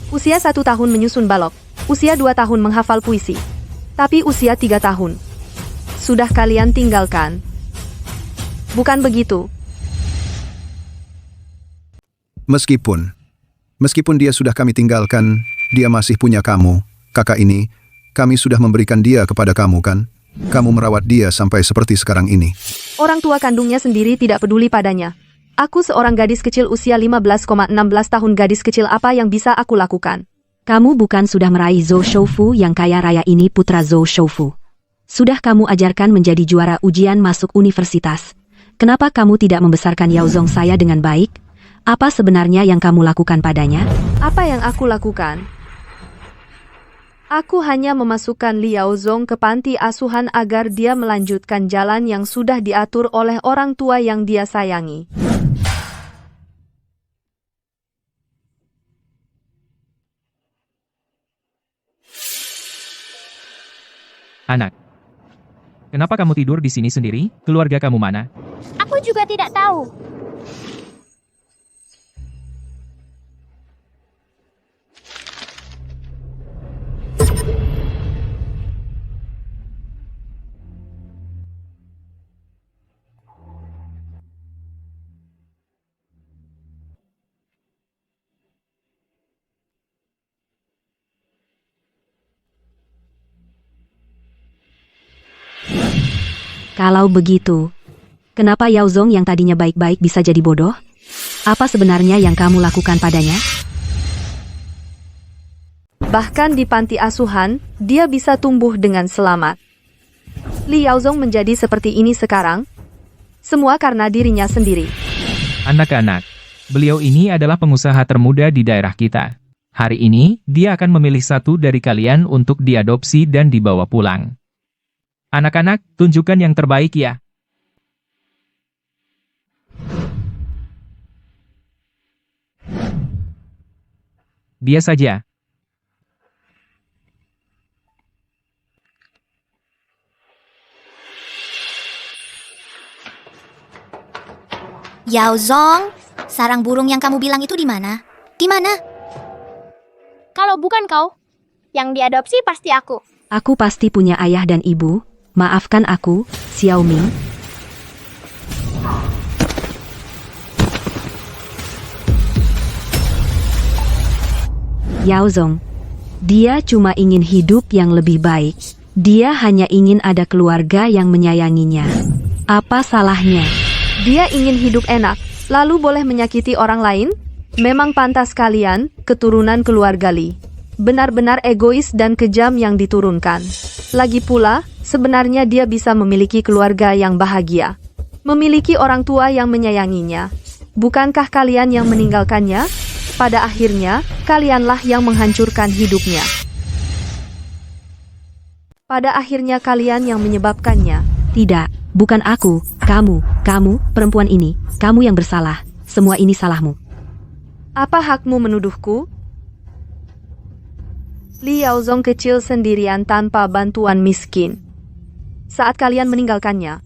Usia 1 tahun menyusun balok. Usia 2 tahun menghafal puisi. Tapi usia 3 tahun. Sudah kalian tinggalkan. Bukan begitu? Meskipun dia sudah kami tinggalkan, dia masih punya kamu, kakak ini. Kami sudah memberikan dia kepada kamu kan? Kamu merawat dia sampai seperti sekarang ini. Orang tua kandungnya sendiri tidak peduli padanya. Aku seorang gadis kecil usia 15,16 tahun. Gadis kecil apa yang bisa aku lakukan? Kamu bukan sudah meraih Zhou Shoufu yang kaya raya ini, putra Zhou Shoufu. Sudah kamu ajarkan menjadi juara ujian masuk universitas. Kenapa kamu tidak membesarkan Yao Zong saya dengan baik? Apa sebenarnya yang kamu lakukan padanya? Apa yang aku lakukan? Aku hanya memasukkan Liao Zong ke panti asuhan agar dia melanjutkan jalan yang sudah diatur oleh orang tua yang dia sayangi. Anak, kenapa kamu tidur di sini sendiri? Keluarga kamu mana? Aku juga tidak tahu. Kalau begitu, kenapa Yao Zong yang tadinya baik-baik bisa jadi bodoh? Apa sebenarnya yang kamu lakukan padanya? Bahkan di panti asuhan, dia bisa tumbuh dengan selamat. Li Yao Zong menjadi seperti ini sekarang, semua karena dirinya sendiri. Anak-anak, beliau ini adalah pengusaha termuda di daerah kita. Hari ini, dia akan memilih satu dari kalian untuk diadopsi dan dibawa pulang. Anak-anak, tunjukkan yang terbaik ya. Dia saja. Yao Zong, sarang burung yang kamu bilang itu di mana? Di mana? Kalau bukan kau, yang diadopsi pasti aku. Aku pasti punya ayah dan ibu. Maafkan aku, Xiao Ming. Yao Zong. Dia cuma ingin hidup yang lebih baik. Dia hanya ingin ada keluarga yang menyayanginya. Apa salahnya? Dia ingin hidup enak, lalu boleh menyakiti orang lain? Memang pantas kalian, keturunan keluarga Li. Benar-benar egois dan kejam yang diturunkan. Lagi pula, sebenarnya dia bisa memiliki keluarga yang bahagia. Memiliki orang tua yang menyayanginya. Bukankah kalian yang meninggalkannya? Pada akhirnya, kalianlah yang menghancurkan hidupnya. Pada akhirnya kalian yang menyebabkannya. Tidak, bukan aku. Kamu, perempuan ini. Kamu yang bersalah. Semua ini salahmu. Apa hakmu menuduhku? Li Yao Zong kecil sendirian tanpa bantuan miskin. Saat kalian meninggalkannya,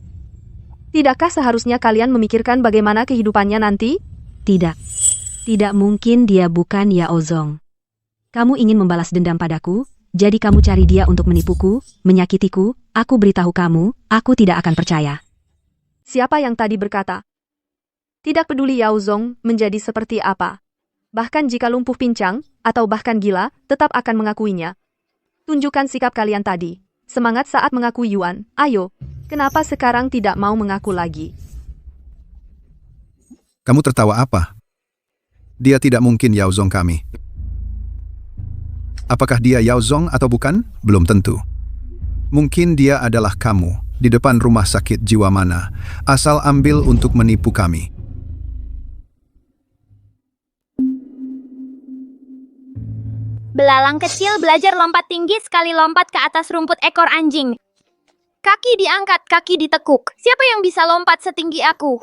tidakkah seharusnya kalian memikirkan bagaimana kehidupannya nanti? Tidak. Tidak mungkin dia bukan Yao Zong. Kamu ingin membalas dendam padaku, jadi kamu cari dia untuk menipuku, menyakitiku. Aku beritahu kamu, aku tidak akan percaya. Siapa yang tadi berkata? Tidak peduli Yao Zong menjadi seperti apa. Bahkan jika lumpuh pincang, atau bahkan gila, tetap akan mengakuinya. Tunjukkan sikap kalian tadi. Semangat saat mengakui Yuan. Ayo, kenapa sekarang tidak mau mengaku lagi? Kamu tertawa apa? Dia tidak mungkin Yao Zong kami. Apakah dia Yao Zong atau bukan? Belum tentu. Mungkin dia adalah kamu, di depan rumah sakit jiwa mana. Asal ambil untuk menipu kami. Belalang kecil belajar lompat tinggi sekali lompat ke atas rumput ekor anjing. Kaki diangkat, kaki ditekuk. Siapa yang bisa lompat setinggi aku?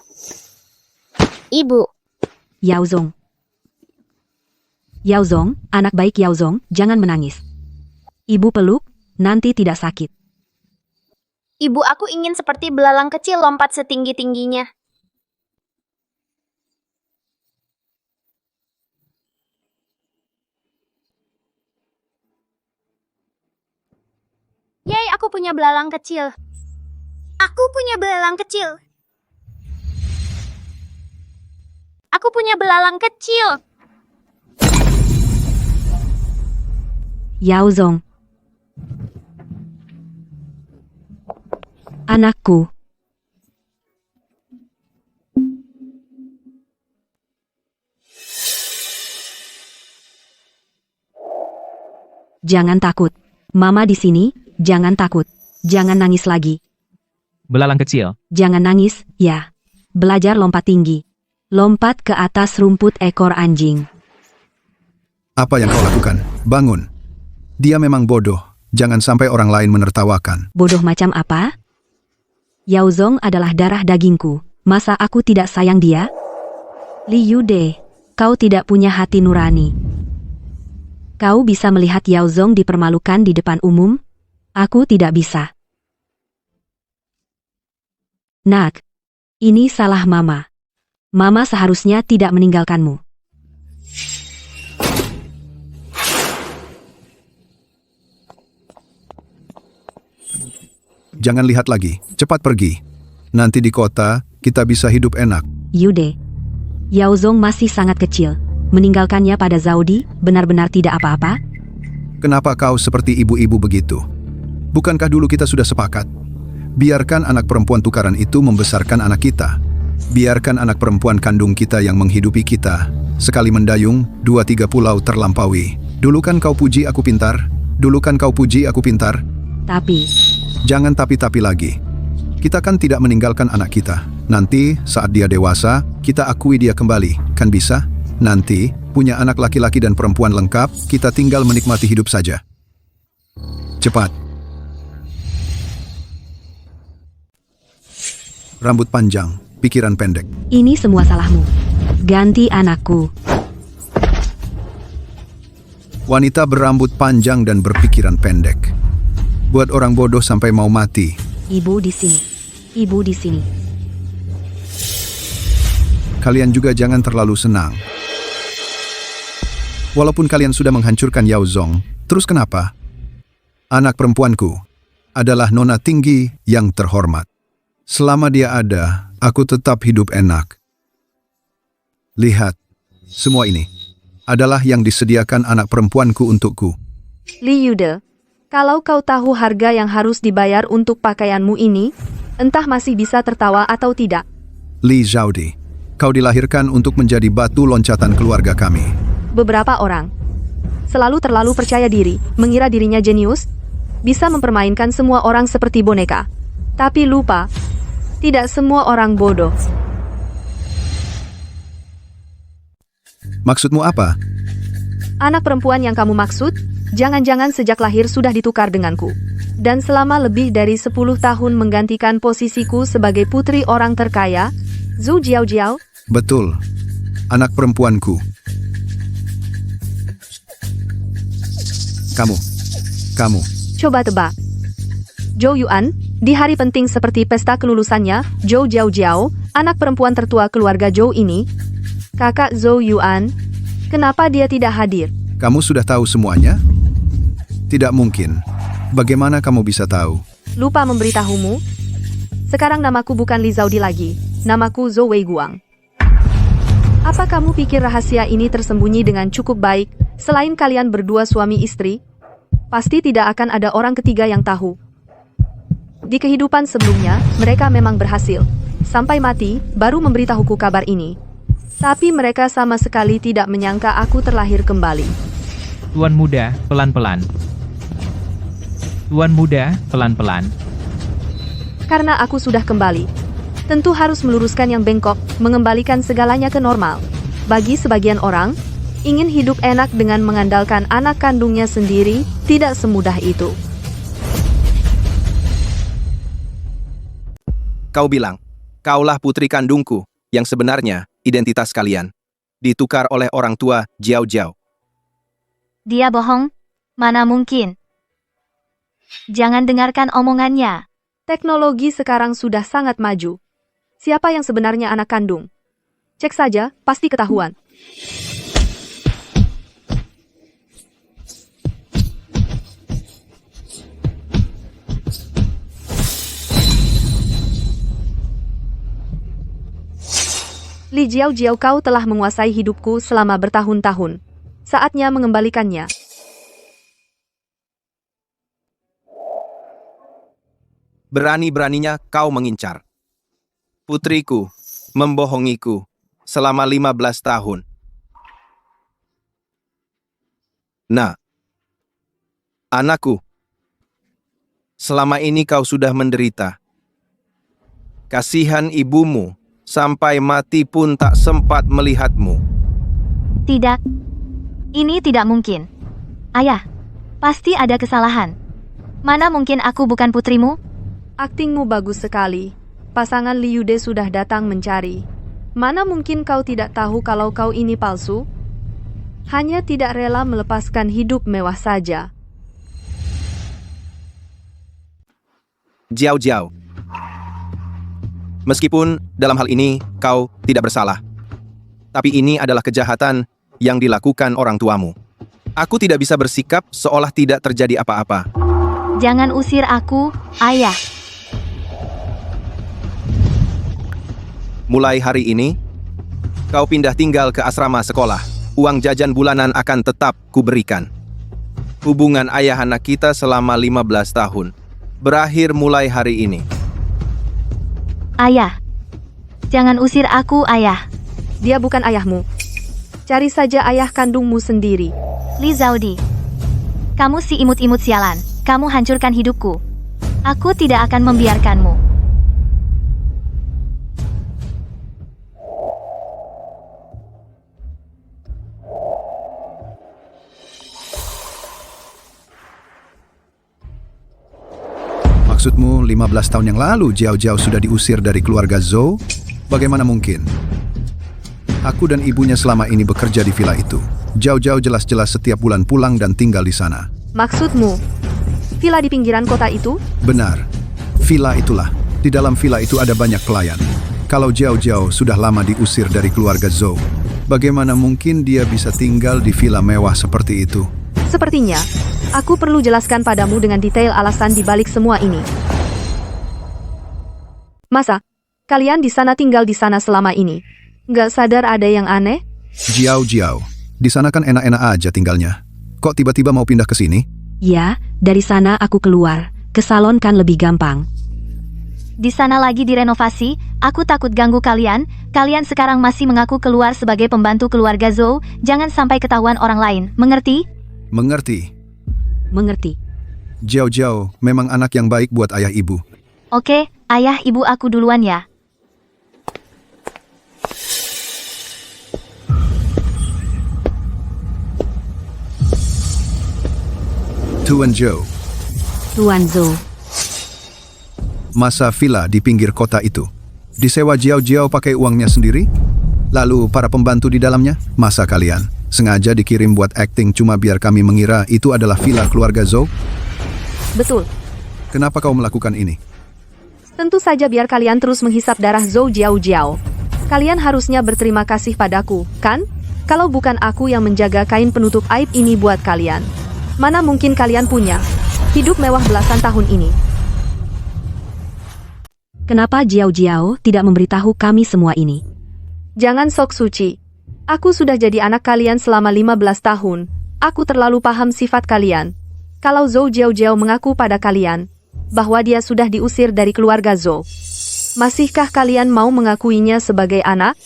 Ibu. Yao Zong. Yao Zong, anak baik Yao Zong, jangan menangis. Ibu peluk, nanti tidak sakit. Ibu aku ingin seperti belalang kecil lompat setinggi-tingginya. Yay, aku punya belalang kecil. Aku punya belalang kecil. Aku punya belalang kecil. Yao Zong. Anakku. Jangan takut. Mama di sini, jangan takut. Jangan nangis lagi. Belalang kecil, Jangan nangis, ya. Belajar lompat tinggi. Lompat ke atas rumput ekor anjing. Apa yang kau lakukan? Bangun. Dia memang bodoh. Jangan sampai orang lain menertawakan. Bodoh macam apa? Yao Zong adalah darah dagingku. Masa aku tidak sayang dia? Li Yude, kau tidak punya hati nurani. Kau bisa melihat Yao Zong dipermalukan di depan umum? Aku tidak bisa. Nak, ini salah Mama. Mama seharusnya tidak meninggalkanmu. Jangan lihat lagi. Cepat pergi. Nanti di kota, kita bisa hidup enak. Yude, Yao Zong masih sangat kecil. Meninggalkannya pada Zaudi benar-benar tidak apa-apa. Kenapa kau seperti ibu-ibu begitu? Bukankah dulu kita sudah sepakat? Biarkan anak perempuan tukaran itu membesarkan anak kita. Biarkan anak perempuan kandung kita yang menghidupi kita. Sekali mendayung, 2-3 pulau terlampaui. Dulu kan kau puji aku pintar. Dulu kan kau puji aku pintar. Tapi, Jangan tapi-tapi lagi. Kita kan tidak meninggalkan anak kita. Nanti, saat dia dewasa, kita akui dia kembali. Kan bisa? Nanti, punya anak laki-laki dan perempuan lengkap, kita tinggal menikmati hidup saja. Cepat. Rambut panjang, pikiran pendek. ini semua salahmu. Ganti anakku. Wanita berambut panjang dan berpikiran pendek. Buat orang bodoh sampai mau mati. Ibu di sini. Ibu di sini. Kalian juga jangan terlalu senang. Walaupun kalian sudah menghancurkan Yao Zong, terus kenapa? Anak perempuanku adalah nona tinggi yang terhormat. Selama dia ada, aku tetap hidup enak. Lihat, semua ini adalah yang disediakan anak perempuanku untukku. Li Yude, kalau kau tahu harga yang harus dibayar untuk pakaianmu ini, entah masih bisa tertawa atau tidak. Li Zhaodi, kau dilahirkan untuk menjadi batu loncatan keluarga kami. Beberapa orang selalu terlalu percaya diri, mengira dirinya jenius, bisa mempermainkan semua orang seperti boneka. Tapi lupa, tidak semua orang bodoh. Maksudmu apa? Anak perempuan yang kamu maksud, jangan-jangan sejak lahir sudah ditukar denganku. Dan selama lebih dari 10 tahun menggantikan posisiku sebagai putri orang terkaya, Zhu Jiaojiao. Betul, anak perempuanku. Kamu. Coba tebak. Zhou Yuan, di hari penting seperti pesta kelulusannya, Zhou Jiaojiao, anak perempuan tertua keluarga Zhou ini, kakak Zhou Yuan, kenapa dia tidak hadir? Kamu sudah tahu semuanya? Tidak mungkin. Bagaimana kamu bisa tahu? Lupa memberitahumu? Sekarang namaku bukan Li Zaudi lagi, namaku Zhou Weiguang. Apa kamu pikir rahasia ini tersembunyi dengan cukup baik, selain kalian berdua suami istri? Pasti tidak akan ada orang ketiga yang tahu. Di kehidupan sebelumnya, mereka memang berhasil. Sampai mati, baru memberitahuku kabar ini. Tapi mereka sama sekali tidak menyangka aku terlahir kembali. Tuan muda, pelan-pelan. Tuan muda, pelan-pelan. Karena aku sudah kembali. Tentu harus meluruskan yang bengkok, mengembalikan segalanya ke normal. Bagi sebagian orang, ingin hidup enak dengan mengandalkan anak kandungnya sendiri, tidak semudah itu. Kau bilang, kaulah putri kandungku, yang sebenarnya identitas kalian ditukar oleh orang tua Jiao Jiao. Dia bohong? Mana mungkin? Jangan dengarkan omongannya. Teknologi sekarang sudah sangat maju. Siapa yang sebenarnya anak kandung? Cek saja, pasti ketahuan. Li Jiao Jiao, kau telah menguasai hidupku selama bertahun-tahun. Saatnya mengembalikannya. Berani-beraninya kau mengincar putriku, membohongiku selama 15 tahun. Nah, anakku, selama ini kau sudah menderita. Kasihan ibumu, sampai mati pun tak sempat melihatmu. Tidak. Ini tidak mungkin. Ayah, pasti ada kesalahan. Mana mungkin aku bukan putrimu? Aktingmu bagus sekali. Pasangan Liu De sudah datang mencari. Mana mungkin kau tidak tahu kalau kau ini palsu? Hanya tidak rela melepaskan hidup mewah saja. Jiao Jiao, meskipun dalam hal ini kau tidak bersalah, tapi ini adalah kejahatan yang dilakukan orang tuamu. Aku tidak bisa bersikap seolah tidak terjadi apa-apa. Jangan usir aku, ayah. Mulai hari ini, kau pindah tinggal ke asrama sekolah. Uang jajan bulanan akan tetap kuberikan. Hubungan ayah anak kita selama 15 tahun berakhir mulai hari ini. Ayah, jangan usir aku, ayah. Dia bukan ayahmu. Cari saja ayah kandungmu sendiri. Li Zaudi, kamu si imut-imut sialan. Kamu hancurkan hidupku. Aku tidak akan membiarkanmu. Maksudmu 15 tahun yang lalu Jiao Jiao sudah diusir dari keluarga Zhou? Bagaimana mungkin? Aku dan ibunya selama ini bekerja di villa itu. Jiao Jiao jelas-jelas setiap bulan pulang dan tinggal di sana. Maksudmu, villa di pinggiran kota itu? Benar. Villa itulah. Di dalam villa itu ada banyak pelayan. Kalau Jiao Jiao sudah lama diusir dari keluarga Zhou, bagaimana mungkin dia bisa tinggal di villa mewah seperti itu? Sepertinya, aku perlu jelaskan padamu dengan detail alasan di balik semua ini. Masa, kalian di sana tinggal di sana selama ini? Nggak sadar ada yang aneh? Jiao Jiao, di sana kan enak-enak aja tinggalnya. Kok tiba-tiba mau pindah ke sini? Ya, dari sana aku keluar. Ke salon kan lebih gampang. Di sana lagi direnovasi, aku takut ganggu kalian. Kalian sekarang masih mengaku keluar sebagai pembantu keluarga Zhou. Jangan sampai ketahuan orang lain, mengerti? Mengerti. Mengerti. Jiao Jiao memang anak yang baik buat ayah ibu. Oke, ayah ibu aku duluan ya. Tuan Zhou, Tuan Zhou, masa villa di pinggir kota itu disewa Jiao Jiao pakai uangnya sendiri? Lalu para pembantu di dalamnya? Masa kalian sengaja dikirim buat acting cuma biar kami mengira itu adalah villa keluarga Zhou? Betul. Kenapa kau melakukan ini? Tentu saja biar kalian terus menghisap darah Zhou Jiao Jiao. Kalian harusnya berterima kasih padaku, kan? Kalau bukan aku yang menjaga kain penutup aib ini buat kalian. Mana mungkin kalian punya hidup mewah belasan tahun ini. kenapa Jiao Jiao tidak memberitahu kami semua ini? Jangan sok suci. Aku sudah jadi anak kalian selama 15 tahun. Aku terlalu paham sifat kalian. Kalau Zhou Jiao Jiao mengaku pada kalian bahwa dia sudah diusir dari keluarga Zhou, masihkah kalian mau mengakuinya sebagai anak?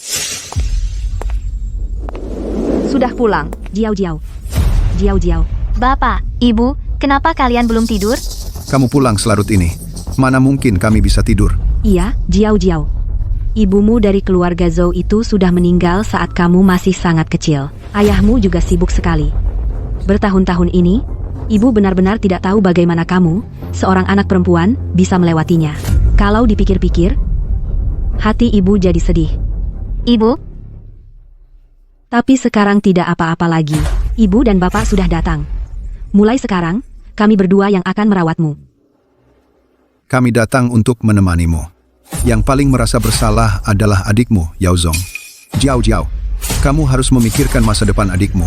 Sudah pulang. Jiao Jiao. Jiao Jiao. Bapak, Ibu, kenapa kalian belum tidur? Kamu pulang selarut ini. Mana mungkin kami bisa tidur? Iya, Jiao Jiao. Ibumu dari keluarga Zhou itu sudah meninggal saat kamu masih sangat kecil. Ayahmu juga sibuk sekali. Bertahun-tahun ini, ibu benar-benar tidak tahu bagaimana kamu, seorang anak perempuan, bisa melewatinya. Kalau dipikir-pikir, hati ibu jadi sedih. Ibu? Tapi sekarang tidak apa-apa lagi. Ibu dan bapak sudah datang. Mulai sekarang, kami berdua yang akan merawatmu. Kami datang untuk menemanimu. Yang paling merasa bersalah adalah adikmu, Yaozong. Jiao Jiao, kamu harus memikirkan masa depan adikmu.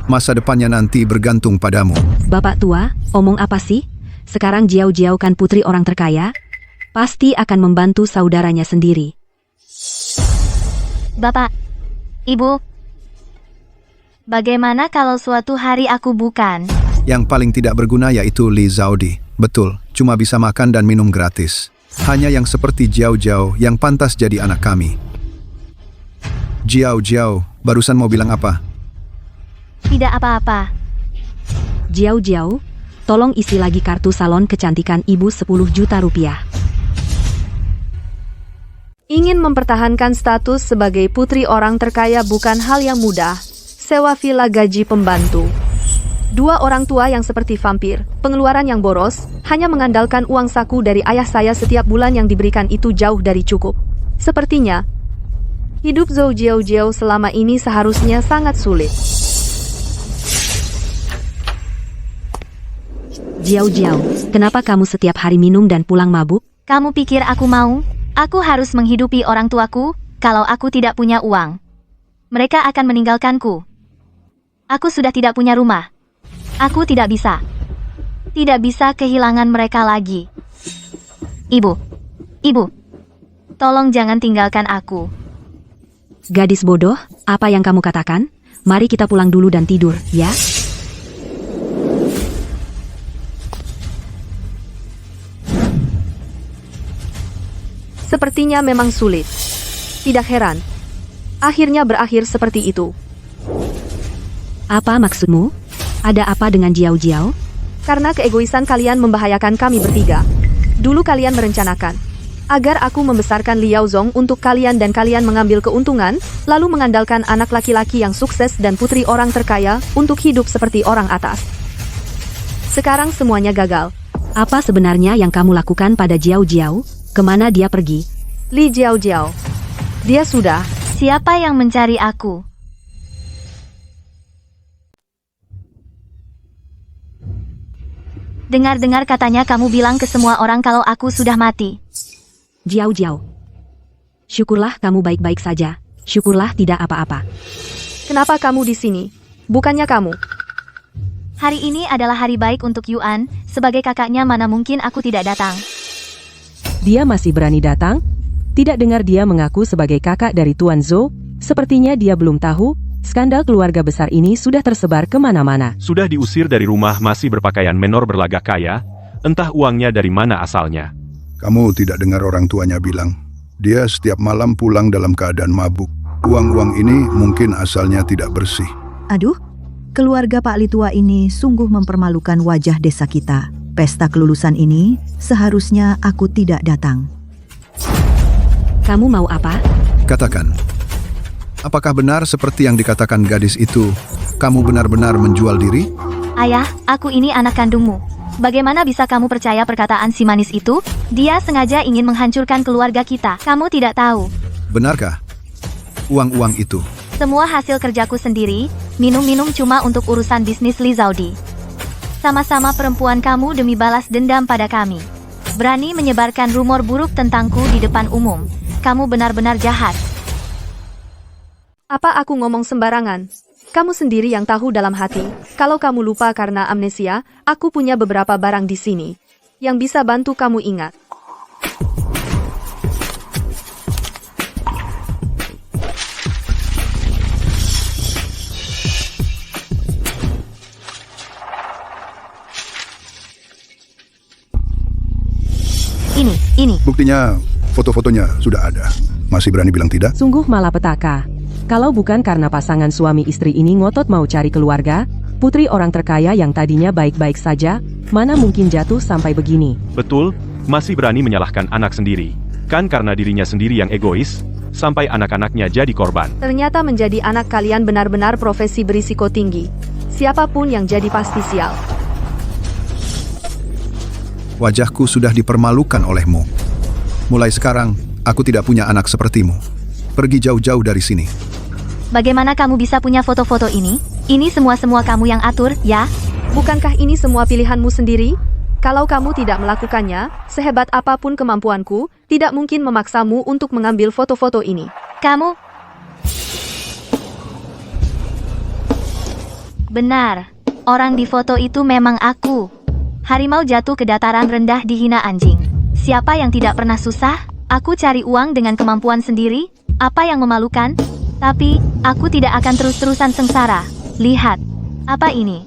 Masa depannya nanti bergantung padamu. Bapak tua, omong apa sih? Sekarang Jiao Jiao kan putri orang terkaya? Pasti akan membantu saudaranya sendiri. Bapak, Ibu, bagaimana kalau suatu hari aku bukan? Yang paling tidak berguna yaitu Li Zaodi. Betul, cuma bisa makan dan minum gratis. Hanya yang seperti Jiao Jiao yang pantas jadi anak kami. Jiao Jiao, barusan mau bilang apa? Tidak apa-apa. Jiao Jiao, tolong isi lagi kartu salon kecantikan ibu 10 juta rupiah. Ingin mempertahankan status sebagai putri orang terkaya bukan hal yang mudah. Sewa villa gaji pembantu. 2 orang tua yang seperti vampir, pengeluaran yang boros, hanya mengandalkan uang saku dari ayah saya setiap bulan yang diberikan itu jauh dari cukup. Sepertinya, hidup Zhou Jiao Jiao selama ini seharusnya sangat sulit. Jiao Jiao, kenapa kamu setiap hari minum dan pulang mabuk? Kamu pikir aku mau? Aku harus menghidupi orang tuaku, kalau aku tidak punya uang. Mereka akan meninggalkanku. Aku sudah tidak punya rumah. Aku tidak bisa kehilangan mereka lagi. Ibu, tolong jangan tinggalkan aku. Gadis bodoh, apa yang kamu katakan? Mari kita pulang dulu dan tidur, ya? Sepertinya memang sulit. Tidak heran. Akhirnya berakhir seperti itu. Apa maksudmu? Ada apa dengan Jiao Jiao? Karena keegoisan kalian membahayakan kami bertiga. Dulu kalian merencanakan agar aku membesarkan Liao Zong untuk kalian dan kalian mengambil keuntungan, lalu mengandalkan anak laki-laki yang sukses dan putri orang terkaya untuk hidup seperti orang atas. Sekarang semuanya gagal. Apa sebenarnya yang kamu lakukan pada Jiao Jiao? Kemana dia pergi? Li Jiao Jiao. Dia sudah. Siapa yang mencari aku? Dengar-dengar katanya kamu bilang ke semua orang kalau aku sudah mati. Jiao Jiao. Syukurlah kamu baik-baik saja. Syukurlah tidak apa-apa. Kenapa kamu di sini? Bukannya kamu. Hari ini adalah hari baik untuk Yuan. Sebagai kakaknya mana mungkin aku tidak datang. Dia masih berani datang? Tidak dengar dia mengaku sebagai kakak dari Tuan Zhou? Sepertinya dia belum tahu, skandal keluarga besar ini sudah tersebar kemana-mana. Sudah diusir dari rumah masih berpakaian menor berlagak kaya, entah uangnya dari mana asalnya. Kamu tidak dengar orang tuanya bilang, dia setiap malam pulang dalam keadaan mabuk. Uang-uang ini mungkin asalnya tidak bersih. Aduh, keluarga Pak Litua ini sungguh mempermalukan wajah desa kita. Pesta kelulusan ini seharusnya aku tidak datang. Kamu mau apa? Katakan, apakah benar seperti yang dikatakan gadis itu, kamu benar-benar menjual diri? Ayah, aku ini anak kandungmu. Bagaimana bisa kamu percaya perkataan si manis itu? Dia sengaja ingin menghancurkan keluarga kita. Kamu tidak tahu. Benarkah? Uang-uang itu. Semua hasil kerjaku sendiri, minum-minum cuma untuk urusan bisnis Li Zaodi. Sama-sama perempuan kamu demi balas dendam pada kami. Berani menyebarkan rumor buruk tentangku di depan umum. Kamu benar-benar jahat. Apa aku ngomong sembarangan? Kamu sendiri yang tahu dalam hati. Kalau kamu lupa karena amnesia, aku punya beberapa barang di sini yang bisa bantu kamu ingat. Ini. Buktinya, foto-fotonya sudah ada. Masih berani bilang tidak? Sungguh malapetaka. Kalau bukan karena pasangan suami istri ini ngotot mau cari keluarga, putri orang terkaya yang tadinya baik-baik saja, mana mungkin jatuh sampai begini. Betul, masih berani menyalahkan anak sendiri. Kan karena dirinya sendiri yang egois, sampai anak-anaknya jadi korban. Ternyata menjadi anak kalian benar-benar profesi berisiko tinggi. Siapapun yang jadi pasti sial. Wajahku sudah dipermalukan olehmu. Mulai sekarang, aku tidak punya anak sepertimu. Pergi jauh-jauh dari sini. Bagaimana kamu bisa punya foto-foto ini? Ini semua kamu yang atur, ya? Bukankah ini semua pilihanmu sendiri? Kalau kamu tidak melakukannya, sehebat apapun kemampuanku, tidak mungkin memaksamu untuk mengambil foto-foto ini. Kamu... Benar, orang di foto itu memang aku. Harimau jatuh ke dataran rendah dihina anjing. Siapa yang tidak pernah susah? Aku cari uang dengan kemampuan sendiri. Apa yang memalukan? Tapi, aku tidak akan terus-terusan sengsara. Lihat, apa ini?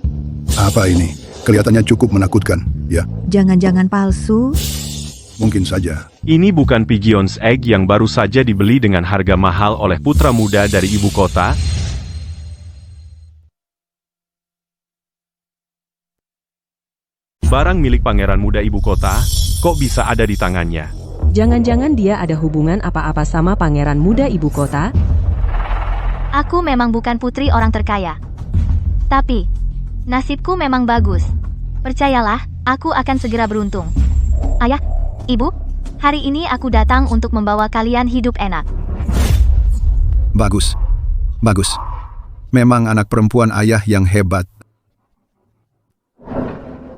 Apa ini? Kelihatannya cukup menakutkan, ya? Jangan-jangan palsu? Mungkin saja. Ini bukan Pigion's Egg yang baru saja dibeli dengan harga mahal oleh putra muda dari ibu kota. Barang milik pangeran muda ibu kota, kok bisa ada di tangannya? Jangan-jangan dia ada hubungan apa-apa sama pangeran muda ibu kota? Aku memang bukan putri orang terkaya. Tapi, nasibku memang bagus. Percayalah, aku akan segera beruntung. Ayah, ibu, hari ini aku datang untuk membawa kalian hidup enak. Bagus. Bagus. Memang anak perempuan ayah yang hebat.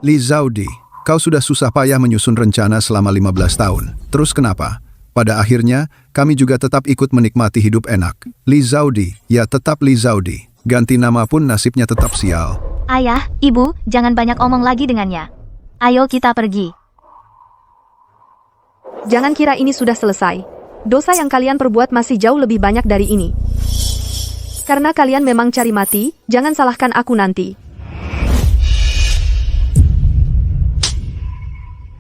Li Zaudi, kau sudah susah payah menyusun rencana selama 15 tahun. Terus kenapa? Pada akhirnya, kami juga tetap ikut menikmati hidup enak. Li Zaudi, ya tetap Li Zaudi. Ganti nama pun nasibnya tetap sial. Ayah, ibu, jangan banyak omong lagi dengannya. Ayo kita pergi. Jangan kira ini sudah selesai. Dosa yang kalian perbuat masih jauh lebih banyak dari ini. Karena kalian memang cari mati, jangan salahkan aku nanti.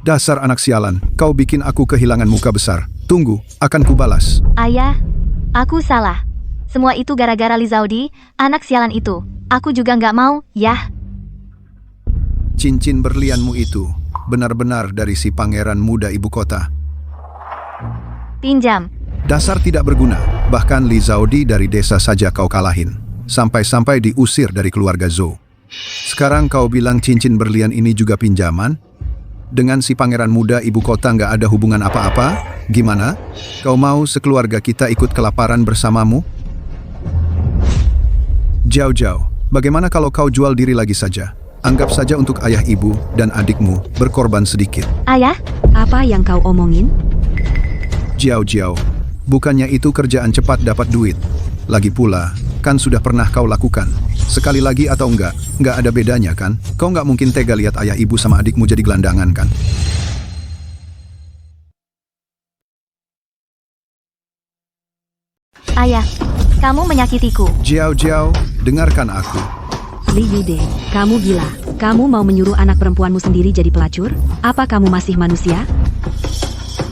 Dasar anak sialan, kau bikin aku kehilangan muka besar. Tunggu, akan kubalas. Ayah, aku salah. Semua itu gara-gara Li Zaudi, anak sialan itu. Aku juga nggak mau, yah. Cincin berlianmu itu benar-benar dari si pangeran muda ibu kota. Pinjam. Dasar tidak berguna. Bahkan Li Zaudi dari desa saja kau kalahin. Sampai-sampai diusir dari keluarga Zhou. Sekarang kau bilang cincin berlian ini juga pinjaman? Dengan si pangeran muda ibu kota nggak ada hubungan apa-apa? Gimana? Kau mau sekeluarga kita ikut kelaparan bersamamu? Jauh-jauh, bagaimana kalau kau jual diri lagi saja? Anggap saja untuk ayah ibu dan adikmu berkorban sedikit. Ayah? Apa yang kau omongin? Jauh-jauh, bukannya itu kerjaan cepat dapat duit. Lagi pula, kan sudah pernah kau lakukan. Sekali lagi atau enggak ada bedanya kan? Kau nggak mungkin tega lihat ayah ibu sama adikmu jadi gelandangan kan? Ayah, kamu menyakitiku. Jiao, dengarkan aku. Li Yude, kamu gila. Kamu mau menyuruh anak perempuanmu sendiri jadi pelacur? Apa kamu masih manusia?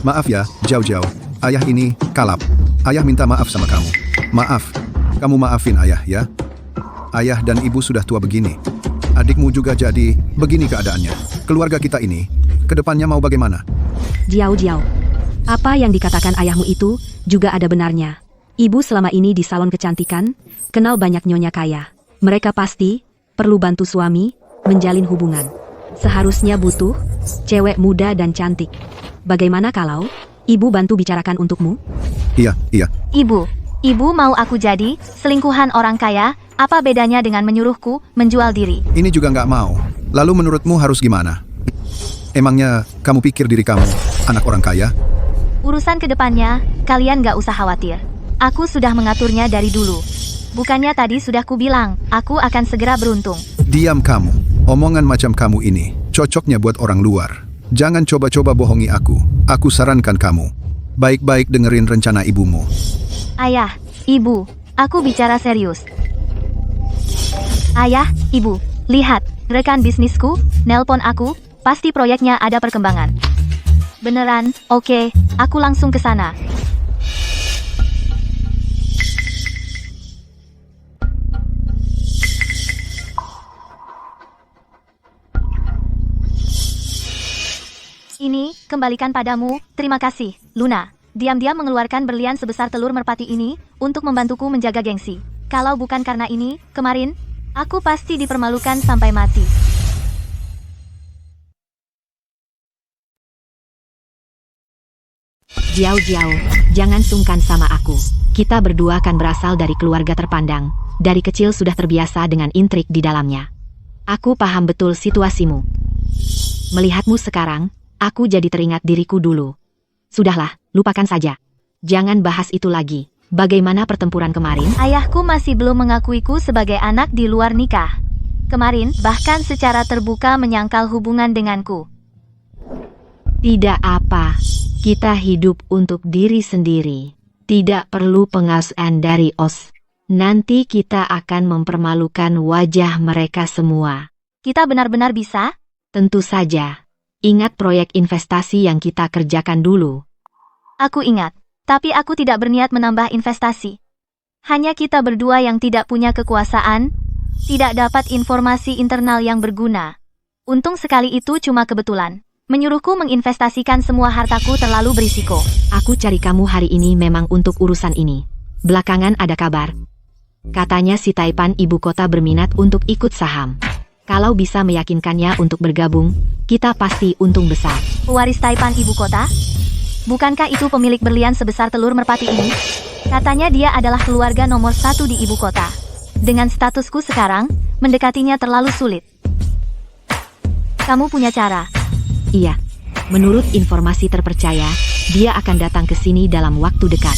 Maaf ya, Jiao. Ayah ini kalap. Ayah minta maaf sama kamu. Maaf. Kamu maafin ayah ya. Ayah dan ibu sudah tua begini. Adikmu juga jadi begini keadaannya. Keluarga kita ini, kedepannya mau bagaimana? Jiao. Apa yang dikatakan ayahmu itu juga ada benarnya. Ibu selama ini di salon kecantikan, kenal banyak nyonya kaya. Mereka pasti perlu bantu suami menjalin hubungan. Seharusnya butuh cewek muda dan cantik. Bagaimana kalau ibu bantu bicarakan untukmu? Iya. Ibu mau aku jadi selingkuhan orang kaya? Apa bedanya dengan menyuruhku menjual diri? Ini juga nggak mau. Lalu menurutmu harus gimana? Emangnya kamu pikir diri kamu anak orang kaya? Urusan kedepannya, kalian nggak usah khawatir. Aku sudah mengaturnya dari dulu. Bukannya tadi sudah kubilang, aku akan segera beruntung. Diam kamu. Omongan macam kamu ini cocoknya buat orang luar. Jangan coba-coba bohongi aku. Aku sarankan kamu. Baik-baik dengerin rencana ibumu. Ayah, ibu, aku bicara serius. Ayah, ibu, lihat, rekan bisnisku, nelpon aku, pasti proyeknya ada perkembangan. Beneran, oke, aku langsung ke sana. Ini, kembalikan padamu, terima kasih, Luna. Diam-diam mengeluarkan berlian sebesar telur merpati ini, untuk membantuku menjaga gengsi. Kalau bukan karena ini, kemarin, aku pasti dipermalukan sampai mati. Jiao, jangan sungkan sama aku. Kita berdua kan berasal dari keluarga terpandang. Dari kecil sudah terbiasa dengan intrik di dalamnya. Aku paham betul situasimu. Melihatmu sekarang, aku jadi teringat diriku dulu. Sudahlah, lupakan saja. Jangan bahas itu lagi. Bagaimana pertempuran kemarin? Ayahku masih belum mengakuiku sebagai anak di luar nikah. Kemarin, bahkan secara terbuka menyangkal hubungan denganku. Tidak apa. Kita hidup untuk diri sendiri. Tidak perlu pengasuhan dari OS. Nanti kita akan mempermalukan wajah mereka semua. Kita benar-benar bisa? Tentu saja. Ingat proyek investasi yang kita kerjakan dulu. Aku ingat. Tapi aku tidak berniat menambah investasi. Hanya kita berdua yang tidak punya kekuasaan, tidak dapat informasi internal yang berguna. Untung sekali itu cuma kebetulan. Menyuruhku menginvestasikan semua hartaku terlalu berisiko. Aku cari kamu hari ini memang untuk urusan ini. Belakangan ada kabar. Katanya si Taipan ibu kota berminat untuk ikut saham. Kalau bisa meyakinkannya untuk bergabung, kita pasti untung besar. Pewaris Taipan ibu kota? Bukankah itu pemilik berlian sebesar telur merpati ini? Katanya dia adalah keluarga nomor 1 di ibu kota. Dengan statusku sekarang, mendekatinya terlalu sulit. Kamu punya cara? Iya. Menurut informasi terpercaya, dia akan datang ke sini dalam waktu dekat.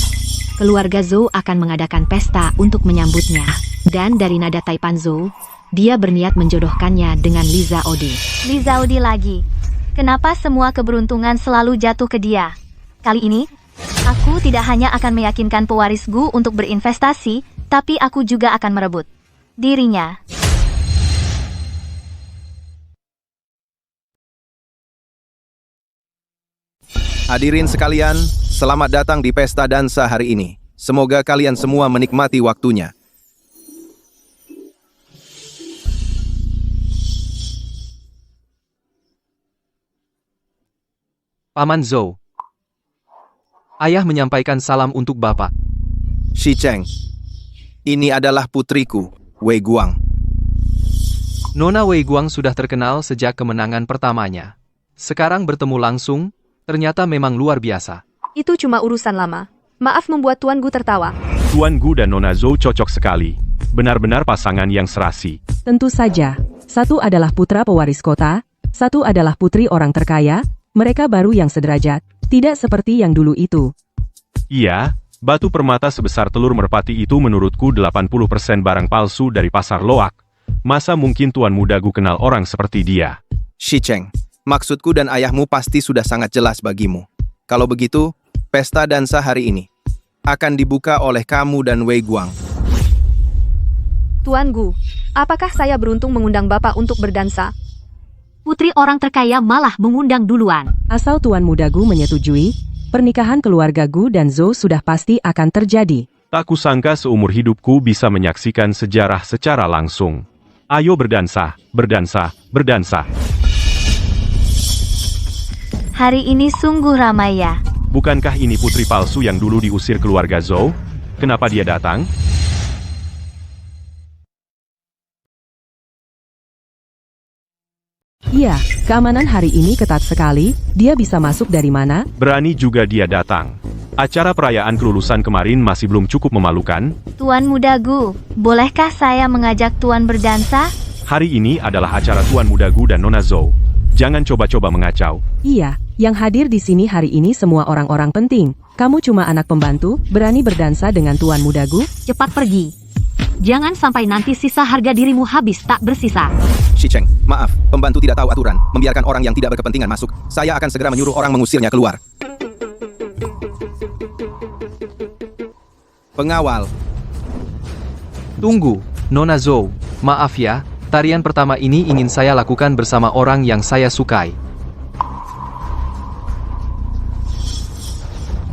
Keluarga Zhou akan mengadakan pesta untuk menyambutnya. Dan dari nada Taipan Zhou, dia berniat menjodohkannya dengan Liza Odi. Liza Odi lagi. Kenapa semua keberuntungan selalu jatuh ke dia? Kali ini, aku tidak hanya akan meyakinkan pewaris Gu untuk berinvestasi, tapi aku juga akan merebut dirinya. Hadirin sekalian, selamat datang di pesta dansa hari ini. Semoga kalian semua menikmati waktunya. Paman Zhou. Ayah menyampaikan salam untuk Bapak. Shi Cheng, ini adalah putriku, Wei Guang. Nona Wei Guang sudah terkenal sejak kemenangan pertamanya. Sekarang bertemu langsung, ternyata memang luar biasa. Itu cuma urusan lama. Maaf membuat Tuan Gu tertawa. Tuan Gu dan Nona Zhou cocok sekali. Benar-benar pasangan yang serasi. Tentu saja. Satu adalah putra pewaris kota, satu adalah putri orang terkaya, mereka baru yang sederajat. Tidak seperti yang dulu itu. Iya, batu permata sebesar telur merpati itu menurutku 80% barang palsu dari pasar loak. Masa mungkin Tuan Muda Gu kenal orang seperti dia? Shi Cheng, maksudku dan ayahmu pasti sudah sangat jelas bagimu. Kalau begitu, pesta dansa hari ini akan dibuka oleh kamu dan Wei Guang. Tuan Gu, apakah saya beruntung mengundang Bapak untuk berdansa? Putri orang terkaya malah mengundang duluan. Asal Tuan Muda Gu menyetujui, pernikahan keluarga Gu dan Zhou sudah pasti akan terjadi. Tak kusangka seumur hidupku bisa menyaksikan sejarah secara langsung. Ayo berdansa, berdansa, berdansa. Hari ini sungguh ramai ya. Bukankah ini putri palsu yang dulu diusir keluarga Zhou? Kenapa dia datang? Iya, keamanan hari ini ketat sekali, dia bisa masuk dari mana? Berani juga dia datang. Acara perayaan kelulusan kemarin masih belum cukup memalukan? Tuan Muda Gu, bolehkah saya mengajak Tuan berdansa? Hari ini adalah acara Tuan Muda Gu dan Nona Zhou. Jangan coba-coba mengacau. Iya, yang hadir di sini hari ini semua orang-orang penting. Kamu cuma anak pembantu, berani berdansa dengan Tuan Muda Gu? Cepat pergi. Jangan sampai nanti sisa harga dirimu habis tak bersisa. Shi Cheng, maaf, pembantu tidak tahu aturan, membiarkan orang yang tidak berkepentingan masuk. Saya akan segera menyuruh orang mengusirnya keluar. Pengawal. Tunggu, Nona Zhou. Maaf ya, tarian pertama ini ingin saya lakukan bersama orang yang saya sukai.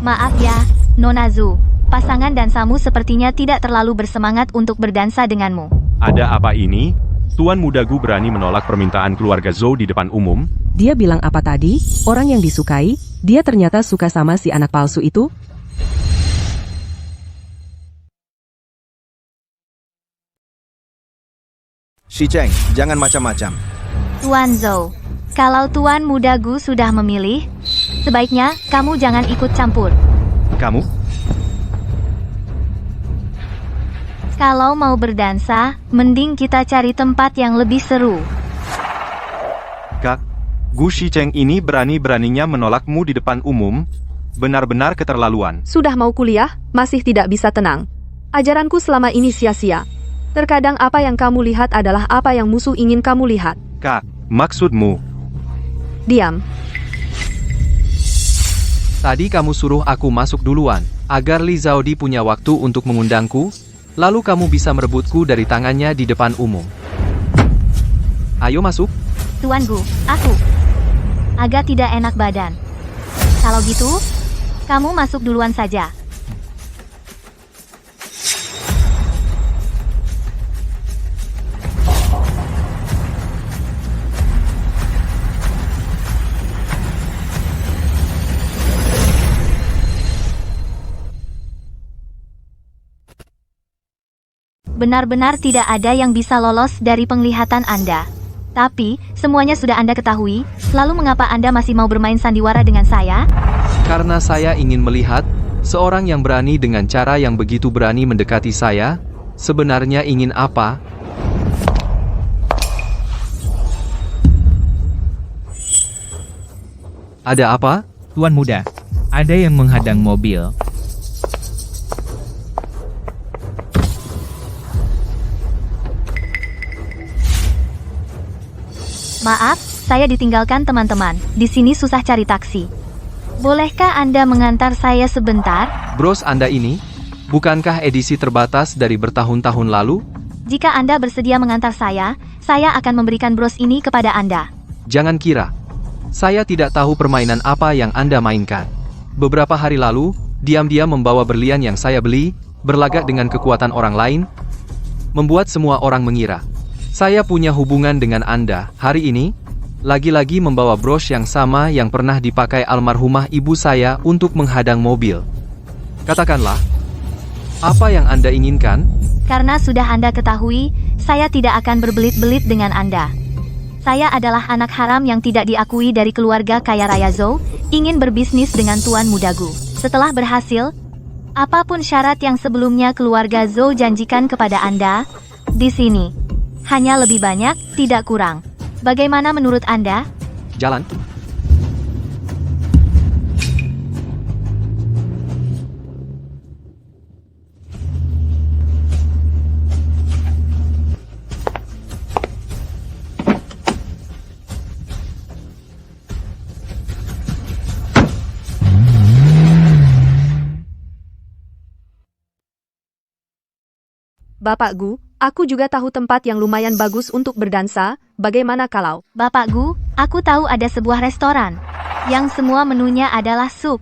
Maaf ya, Nona Zhou. Pasangan dansamu sepertinya tidak terlalu bersemangat untuk berdansa denganmu. Ada apa ini? Tuan Muda Gu berani menolak permintaan keluarga Zhou di depan umum? Dia bilang apa tadi? Orang yang disukai? Dia ternyata suka sama si anak palsu itu? Shi Cheng, jangan macam-macam. Tuan Zhou, kalau Tuan Muda Gu sudah memilih, sebaiknya kamu jangan ikut campur. Kamu? Kalau mau berdansa, mending kita cari tempat yang lebih seru. Kak, Gu Shicheng ini berani-beraninya menolakmu di depan umum. Benar-benar keterlaluan. Sudah mau kuliah, masih tidak bisa tenang. Ajaranku selama ini sia-sia. Terkadang apa yang kamu lihat adalah apa yang musuh ingin kamu lihat. Kak, maksudmu? Diam. Tadi kamu suruh aku masuk duluan, agar Li Zaodi punya waktu untuk mengundangku, lalu kamu bisa merebutku dari tangannya di depan umum. Ayo masuk. Tuan Gu, aku agak tidak enak badan. Kalau gitu, kamu masuk duluan saja. Benar-benar tidak ada yang bisa lolos dari penglihatan Anda. Tapi, semuanya sudah Anda ketahui, lalu mengapa Anda masih mau bermain sandiwara dengan saya? Karena saya ingin melihat, seorang yang berani dengan cara yang begitu berani mendekati saya, sebenarnya ingin apa? Ada apa? Tuan muda, ada yang menghadang mobil. Maaf, saya ditinggalkan teman-teman. Di sini susah cari taksi. Bolehkah Anda mengantar saya sebentar? Bros Anda ini, bukankah edisi terbatas dari bertahun-tahun lalu? Jika Anda bersedia mengantar saya akan memberikan bros ini kepada Anda. Jangan kira. Saya tidak tahu permainan apa yang Anda mainkan. Beberapa hari lalu, diam-diam membawa berlian yang saya beli, berlagak dengan kekuatan orang lain, membuat semua orang mengira saya punya hubungan dengan Anda. Hari ini, lagi-lagi membawa bros yang sama yang pernah dipakai almarhumah ibu saya untuk menghadang mobil. Katakanlah, apa yang Anda inginkan? Karena sudah Anda ketahui, saya tidak akan berbelit-belit dengan Anda. Saya adalah anak haram yang tidak diakui dari keluarga kaya raya Zhou, ingin berbisnis dengan Tuan Muda Gu. Setelah berhasil, apapun syarat yang sebelumnya keluarga Zhou janjikan kepada Anda, di sini hanya lebih banyak, tidak kurang. Bagaimana menurut Anda? Jalan. Bapak Gu, aku juga tahu tempat yang lumayan bagus untuk berdansa. Bagaimana kalau? Bapak Gu, aku tahu ada sebuah restoran yang semua menunya adalah sup.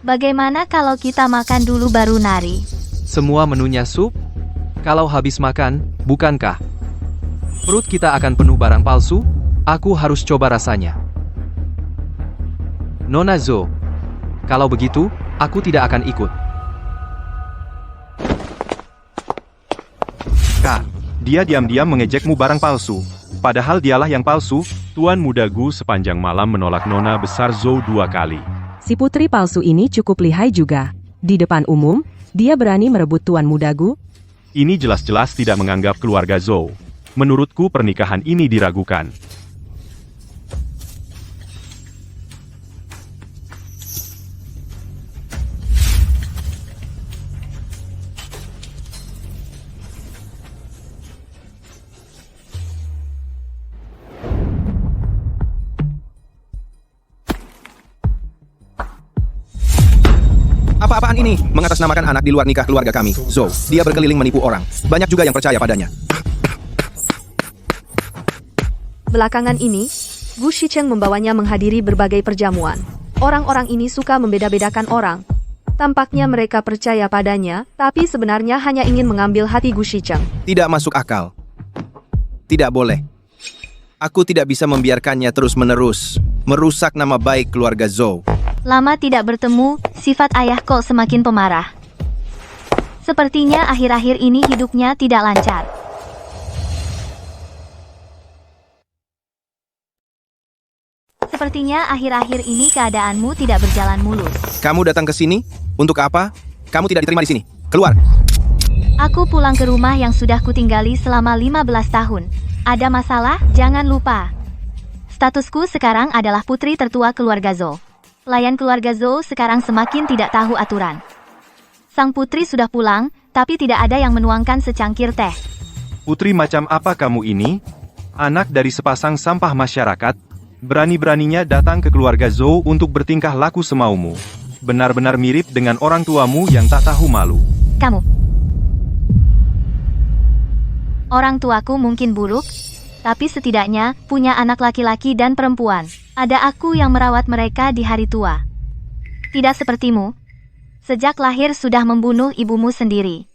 Bagaimana kalau kita makan dulu baru nari? Semua menunya sup? Kalau habis makan, bukankah perut kita akan penuh barang palsu? Aku harus coba rasanya. Nona Zhou, kalau begitu, aku tidak akan ikut. Kak, dia diam-diam mengejekmu barang palsu. Padahal dialah yang palsu. Tuan Muda Gu sepanjang malam menolak Nona besar Zhou 2 kali. Si putri palsu ini cukup lihai juga. Di depan umum, dia berani merebut Tuan Muda Gu. Ini jelas-jelas tidak menganggap keluarga Zhou. Menurutku pernikahan ini diragukan. Apa-apaan ini? Mengatasnamakan anak di luar nikah keluarga kami, Zhou. Dia berkeliling menipu orang. Banyak juga yang percaya padanya. Belakangan ini, Gu Shicheng membawanya menghadiri berbagai perjamuan. Orang-orang ini suka membeda-bedakan orang. Tampaknya mereka percaya padanya, tapi sebenarnya hanya ingin mengambil hati Gu Shicheng. Tidak masuk akal. Tidak boleh. Aku tidak bisa membiarkannya terus-menerus merusak nama baik keluarga Zhou. Lama tidak bertemu, sifat ayah kok semakin pemarah. Sepertinya akhir-akhir ini hidupnya tidak lancar. Sepertinya akhir-akhir ini keadaanmu tidak berjalan mulus. Kamu datang ke sini? Untuk apa? Kamu tidak diterima di sini. Keluar! Aku pulang ke rumah yang sudah kutinggali selama 15 tahun. Ada masalah? Jangan lupa. Statusku sekarang adalah putri tertua keluarga Zhou. Pelayan keluarga Zhou sekarang semakin tidak tahu aturan. Sang putri sudah pulang, tapi tidak ada yang menuangkan secangkir teh. Putri macam apa kamu ini? Anak dari sepasang sampah masyarakat, berani-beraninya datang ke keluarga Zhou untuk bertingkah laku semaumu. Benar-benar mirip dengan orang tuamu yang tak tahu malu. Kamu. Orang tuaku mungkin buruk, tapi setidaknya punya anak laki-laki dan perempuan. Ada aku yang merawat mereka di hari tua. Tidak sepertimu. Sejak lahir sudah membunuh ibumu sendiri.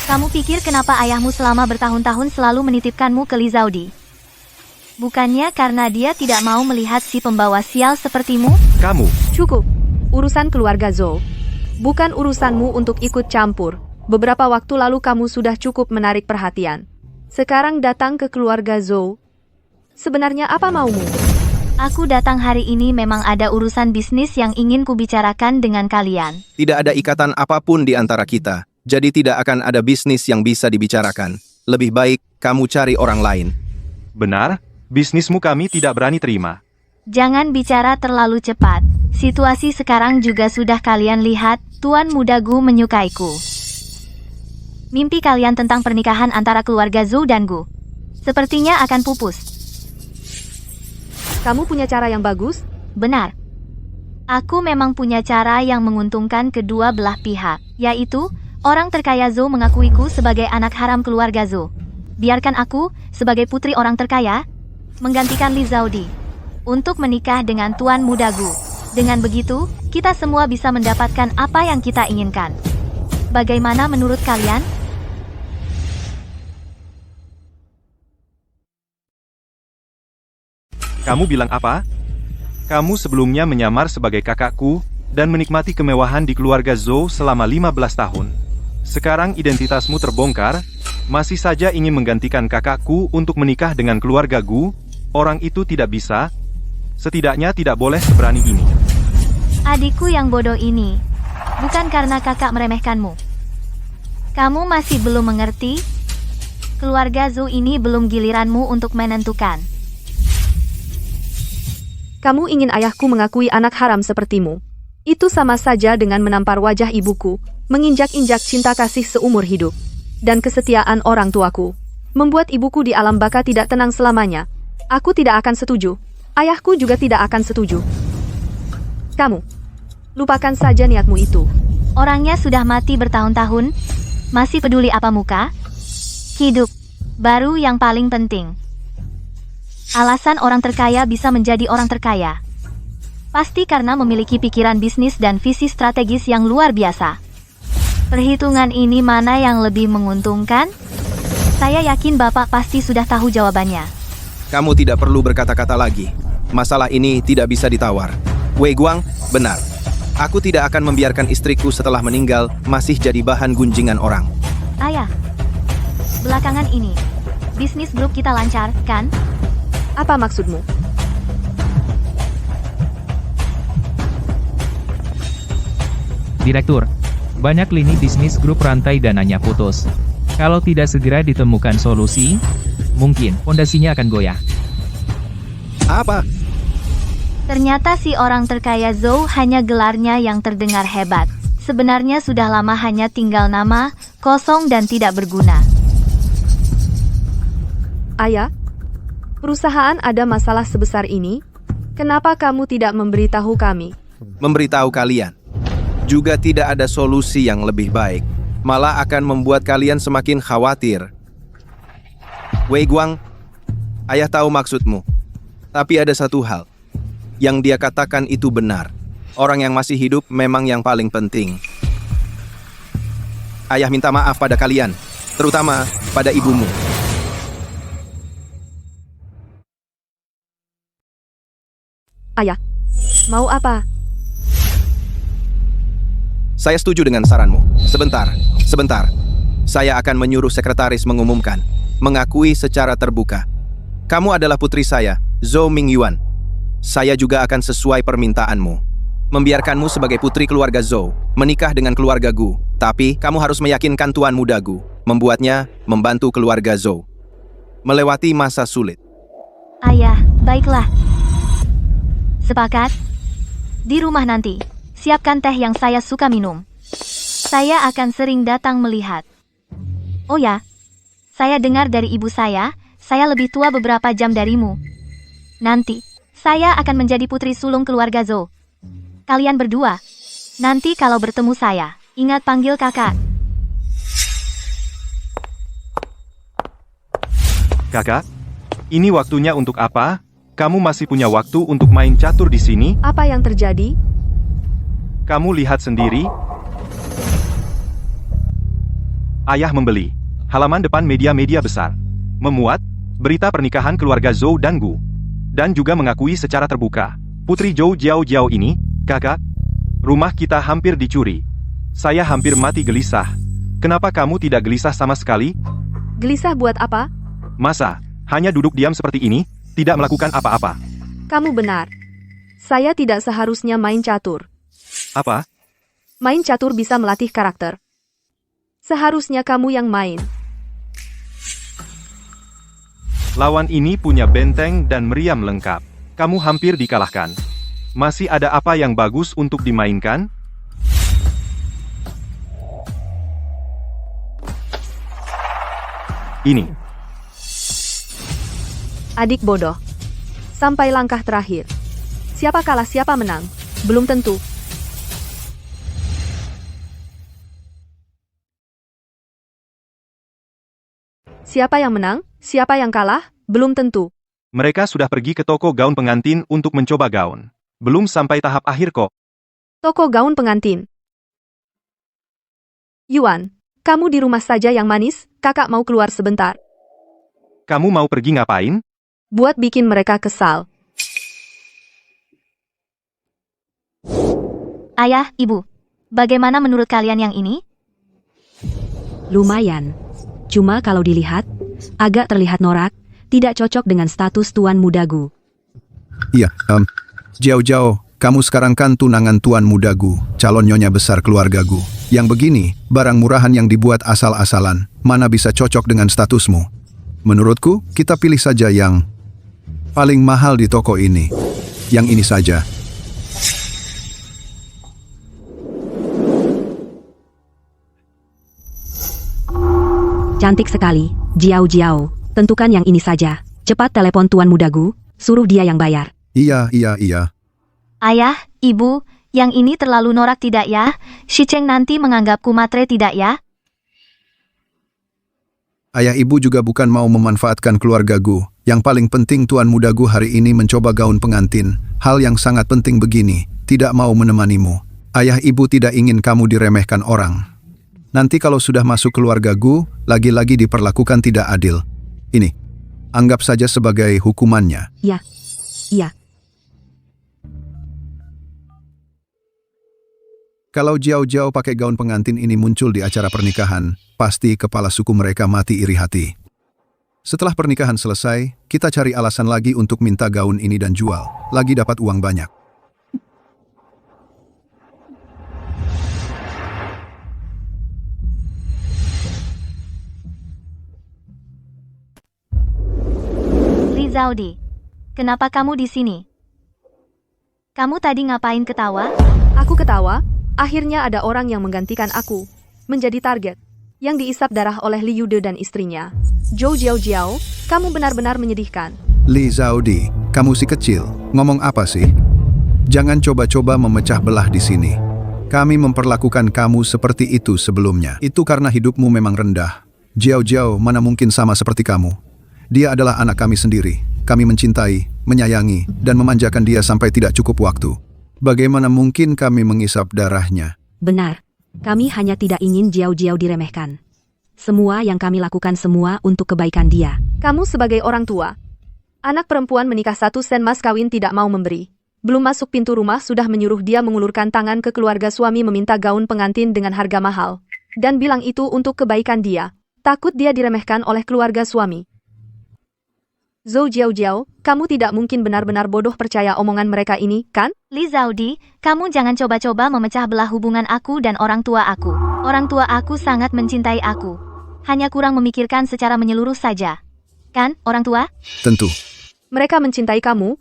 Kamu pikir kenapa ayahmu selama bertahun-tahun selalu menitipkanmu ke Li Zaudi? Bukannya karena dia tidak mau melihat si pembawa sial sepertimu? Kamu. Cukup. Urusan keluarga Zhou. Bukan urusanmu untuk ikut campur. Beberapa waktu lalu kamu sudah cukup menarik perhatian. Sekarang datang ke keluarga Zhou. Sebenarnya apa maumu? Aku datang hari ini memang ada urusan bisnis yang ingin kubicarakan dengan kalian. Tidak ada ikatan apapun di antara kita, jadi tidak akan ada bisnis yang bisa dibicarakan. Lebih baik kamu cari orang lain. Benar, bisnismu kami tidak berani terima. Jangan bicara terlalu cepat. Situasi sekarang juga sudah kalian lihat, Tuan Muda Gu menyukaiku. Mimpi kalian tentang pernikahan antara keluarga Zhou dan Gu sepertinya akan pupus. Kamu punya cara yang bagus? Benar. Aku memang punya cara yang menguntungkan kedua belah pihak, yaitu orang terkaya Zhou mengakuiku sebagai anak haram keluarga Zhou. Biarkan aku, sebagai putri orang terkaya, menggantikan Li Zaudi untuk menikah dengan Tuan Muda Gu. Dengan begitu, kita semua bisa mendapatkan apa yang kita inginkan. Bagaimana menurut kalian? Kamu bilang apa? Kamu sebelumnya menyamar sebagai kakakku dan menikmati kemewahan di keluarga Zhou selama 15 tahun. Sekarang identitasmu terbongkar, masih saja ingin menggantikan kakakku untuk menikah dengan keluarga Gu. Orang itu tidak bisa. Setidaknya tidak boleh seberani ini. Adikku yang bodoh ini. Bukan karena kakak meremehkanmu. Kamu masih belum mengerti? Keluarga Zhou ini belum giliranmu untuk menentukan. Kamu ingin ayahku mengakui anak haram sepertimu. Itu sama saja dengan menampar wajah ibuku, menginjak-injak cinta kasih seumur hidup, dan kesetiaan orang tuaku. Membuat ibuku di alam baka tidak tenang selamanya. Aku tidak akan setuju. Ayahku juga tidak akan setuju. Kamu, lupakan saja niatmu itu. Orangnya sudah mati bertahun-tahun. Masih peduli apa muka? Hidup. Baru yang paling penting. Alasan orang terkaya bisa menjadi orang terkaya. Pasti karena memiliki pikiran bisnis dan visi strategis yang luar biasa. Perhitungan ini mana yang lebih menguntungkan? Saya yakin Bapak pasti sudah tahu jawabannya. Kamu tidak perlu berkata-kata lagi. Masalah ini tidak bisa ditawar. Wei Guang, benar. Aku tidak akan membiarkan istriku setelah meninggal masih jadi bahan gunjingan orang. Ayah, belakangan ini, bisnis grup kita lancar, kan? Apa maksudmu? Direktur, banyak lini bisnis grup rantai dananya putus. Kalau tidak segera ditemukan solusi, mungkin fondasinya akan goyah. Apa? Ternyata si orang terkaya Zhou hanya gelarnya yang terdengar hebat. Sebenarnya sudah lama hanya tinggal nama, kosong dan tidak berguna. Ayah, perusahaan ada masalah sebesar ini? Kenapa kamu tidak memberitahu kami? Memberitahu kalian. Juga tidak ada solusi yang lebih baik. Malah akan membuat kalian semakin khawatir. Wei Guang, ayah tahu maksudmu. Tapi ada satu hal. Yang dia katakan itu benar. Orang yang masih hidup memang yang paling penting. Ayah minta maaf pada kalian, terutama pada ibumu. Ayah, mau apa? Saya setuju dengan saranmu. Sebentar. Saya akan menyuruh sekretaris mengumumkan, mengakui secara terbuka. Kamu adalah putri saya, Zhou Mingyuan. Saya juga akan sesuai permintaanmu. membiarkanmu sebagai putri keluarga Zhou menikah dengan keluarga Gu. Tapi kamu harus meyakinkan Tuan Muda Gu, membuatnya membantu keluarga Zhou melewati masa sulit. Ayah, baiklah. Sepakat? Di rumah nanti, siapkan teh yang saya suka minum. Saya akan sering datang melihat. Oh ya, saya dengar dari ibu saya lebih tua beberapa jam darimu. Nanti, saya akan menjadi putri sulung keluarga Zhou. Kalian berdua, nanti kalau bertemu saya, ingat panggil kakak. Kakak, ini waktunya untuk apa? Kamu masih punya waktu untuk main catur di sini? Apa yang terjadi? Kamu lihat sendiri. Ayah membeli halaman depan media-media besar, memuat berita pernikahan keluarga Zhou dan Gu, dan juga mengakui secara terbuka, Putri Zhou Jiao ini, kakak, rumah kita hampir dicuri. Saya hampir mati gelisah. Kenapa kamu tidak gelisah sama sekali? Gelisah buat apa? Masa hanya duduk diam seperti ini, tidak melakukan apa-apa? Kamu benar. Saya tidak seharusnya main catur. Apa? Main catur bisa melatih karakter. Seharusnya kamu yang main. Lawan ini punya benteng dan meriam lengkap. Kamu hampir dikalahkan. Masih ada apa yang bagus untuk dimainkan? Ini. Adik bodoh. Sampai langkah terakhir. Siapa kalah siapa menang? Belum tentu. Siapa yang menang? Siapa yang kalah? Belum tentu. Mereka sudah pergi ke toko gaun pengantin untuk mencoba gaun. Belum sampai tahap akhir kok. Toko gaun pengantin. Yuan, kamu di rumah saja yang manis, kakak mau keluar sebentar. Kamu mau pergi ngapain? Buat bikin mereka kesal. Ayah, ibu, bagaimana menurut kalian yang ini? Lumayan. Cuma kalau dilihat, agak terlihat norak, tidak cocok dengan status Tuan Muda Gu. Iya, Jiao, kamu sekarang kan tunangan Tuan Muda Gu, calon nyonya besar keluarga Gu. Yang begini, barang murahan yang dibuat asal-asalan, mana bisa cocok dengan statusmu? Menurutku, kita pilih saja yang paling mahal di toko ini. Yang ini saja. Cantik sekali, Jiao. Tentukan yang ini saja. Cepat telepon Tuan Muda Gu, suruh dia yang bayar. Iya. Ayah, ibu, yang ini terlalu norak tidak ya? Si Cheng nanti menganggapku matre tidak ya? Ayah ibu juga bukan mau memanfaatkan keluarga Gu. Yang paling penting Tuan Muda Gu hari ini mencoba gaun pengantin. Hal yang sangat penting begini, tidak mau menemanimu. Ayah ibu tidak ingin kamu diremehkan orang. Nanti kalau sudah masuk keluarga Gu, lagi-lagi diperlakukan tidak adil. Ini, anggap saja sebagai hukumannya. Iya. Kalau Jiao pakai gaun pengantin ini muncul di acara pernikahan, pasti kepala suku mereka mati iri hati. Setelah pernikahan selesai, kita cari alasan lagi untuk minta gaun ini dan jual. Lagi dapat uang banyak. Zaudi, kenapa kamu di sini? Kamu tadi ngapain ketawa? Aku ketawa, akhirnya ada orang yang menggantikan aku, menjadi target, yang diisap darah oleh Li Yude dan istrinya. Zhou Jiao, kamu benar-benar menyedihkan. Li Zaudi, kamu si kecil, ngomong apa sih? Jangan coba-coba memecah belah di sini. Kami memperlakukan kamu seperti itu sebelumnya. Itu karena hidupmu memang rendah. Jiao, mana mungkin sama seperti kamu. Dia adalah anak kami sendiri. Kami mencintai, menyayangi, dan memanjakan dia sampai tidak cukup waktu. Bagaimana mungkin kami mengisap darahnya? Benar. Kami hanya tidak ingin Jiao diremehkan. Semua yang kami lakukan semua untuk kebaikan dia. Kamu sebagai orang tua. Anak perempuan menikah 1 sen mas kawin tidak mau memberi. Belum masuk pintu rumah sudah menyuruh dia mengulurkan tangan ke keluarga suami meminta gaun pengantin dengan harga mahal. Dan bilang itu untuk kebaikan dia. Takut dia diremehkan oleh keluarga suami. Zhou Jiao, kamu tidak mungkin benar-benar bodoh percaya omongan mereka ini, kan? Li Zaudi, kamu jangan coba-coba memecah belah hubungan aku dan orang tua aku. Orang tua aku sangat mencintai aku. Hanya kurang memikirkan secara menyeluruh saja. Kan, orang tua? Tentu. Mereka mencintai kamu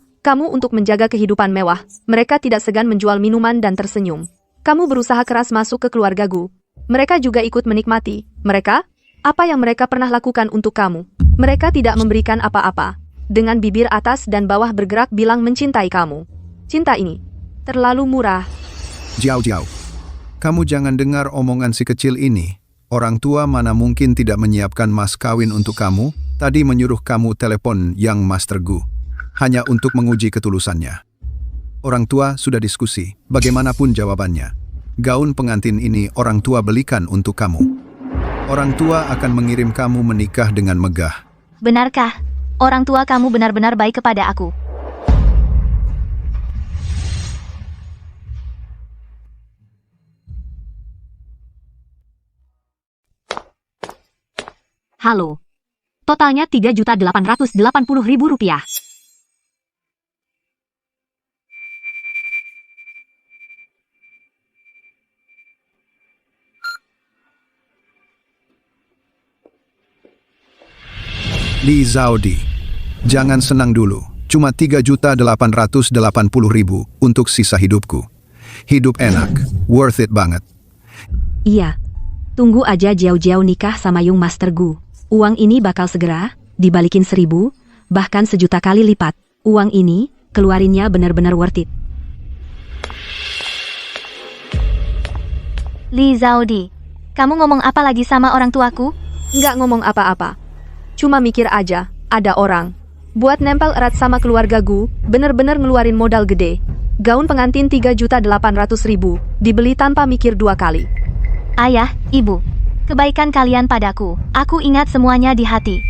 untuk menjaga kehidupan mewah. Mereka tidak segan menjual minuman dan tersenyum. Kamu berusaha keras masuk ke keluarga Gu. Mereka juga ikut menikmati. Mereka? Apa yang mereka pernah lakukan untuk kamu? Mereka tidak memberikan apa-apa. Dengan bibir atas dan bawah bergerak bilang mencintai kamu. Cinta ini terlalu murah. Jiao. Kamu jangan dengar omongan si kecil ini. Orang tua mana mungkin tidak menyiapkan mas kawin untuk kamu? Tadi menyuruh kamu telepon yang Master Gu. Hanya untuk menguji ketulusannya. Orang tua sudah diskusi. Bagaimanapun jawabannya. Gaun pengantin ini orang tua belikan untuk kamu. Orang tua akan mengirim kamu menikah dengan megah. Benarkah? Orang tua kamu benar-benar baik kepada aku. Halo. Totalnya Rp3.880.000. Li Zaudi, jangan senang dulu. Cuma Rp3.880.000 untuk sisa hidupku. Hidup enak, worth it banget. Iya. Tunggu aja Jiao nikah sama Yung Master Gu. Uang ini bakal segera dibalikin 1.000, bahkan 1.000.000 kali lipat. Uang ini, keluarinnya benar-benar worth it. Li Zaudi, kamu ngomong apa lagi sama orang tuaku? Nggak ngomong apa-apa. Cuma mikir aja, ada orang buat nempel erat sama keluarga Gu, bener-bener ngeluarin modal gede. Gaun pengantin 3.800.000, dibeli tanpa mikir 2 kali. Ayah, ibu, kebaikan kalian padaku, aku ingat semuanya di hati.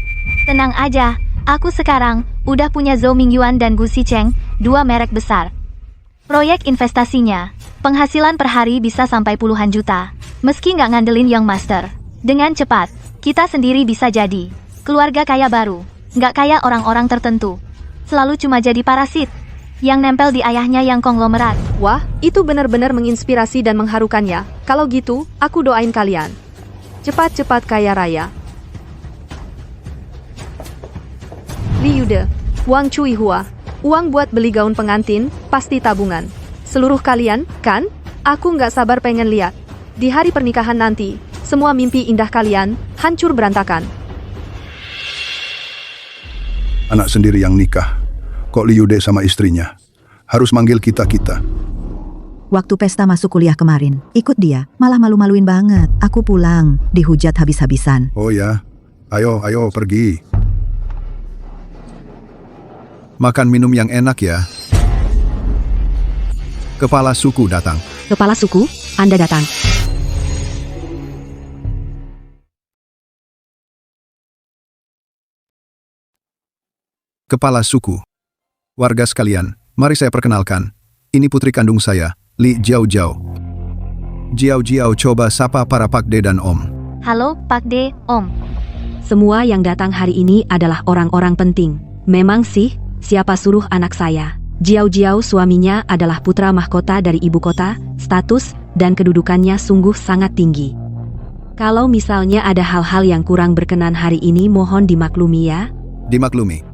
Tenang aja, aku sekarang udah punya Zhou Mingyuan dan Gu Xicheng, 2 merek besar. Proyek investasinya, penghasilan per hari bisa sampai puluhan juta, meski nggak ngandelin Young Master. Dengan cepat, kita sendiri bisa jadi keluarga kaya baru, nggak kayak orang-orang tertentu. Selalu cuma jadi parasit, yang nempel di ayahnya yang konglomerat. Wah, itu benar-benar menginspirasi dan mengharukannya. Kalau gitu, aku doain kalian cepat-cepat kaya raya. Li Yude, Wang Cuihua, uang buat beli gaun pengantin, pasti tabungan. Seluruh kalian, kan? Aku nggak sabar pengen lihat. Di hari pernikahan nanti, semua mimpi indah kalian hancur berantakan. Anak sendiri yang nikah. Kok Li Yude sama istrinya harus manggil kita-kita? Waktu pesta masuk kuliah kemarin, ikut dia, malah malu-maluin banget. Aku pulang, dihujat habis-habisan. Oh ya, ayo pergi. Makan minum yang enak ya. Kepala suku datang. Kepala suku, Anda datang. Kepala suku. Warga sekalian, mari saya perkenalkan. Ini putri kandung saya, Li Jiao. Jiao, coba sapa para Pak De dan Om. Halo, Pak De, Om. Semua yang datang hari ini adalah orang-orang penting. Memang sih, siapa suruh anak saya? Jiao suaminya adalah putra mahkota dari ibu kota, status dan kedudukannya sungguh sangat tinggi. Kalau misalnya ada hal-hal yang kurang berkenan hari ini mohon dimaklumi ya. Dimaklumi.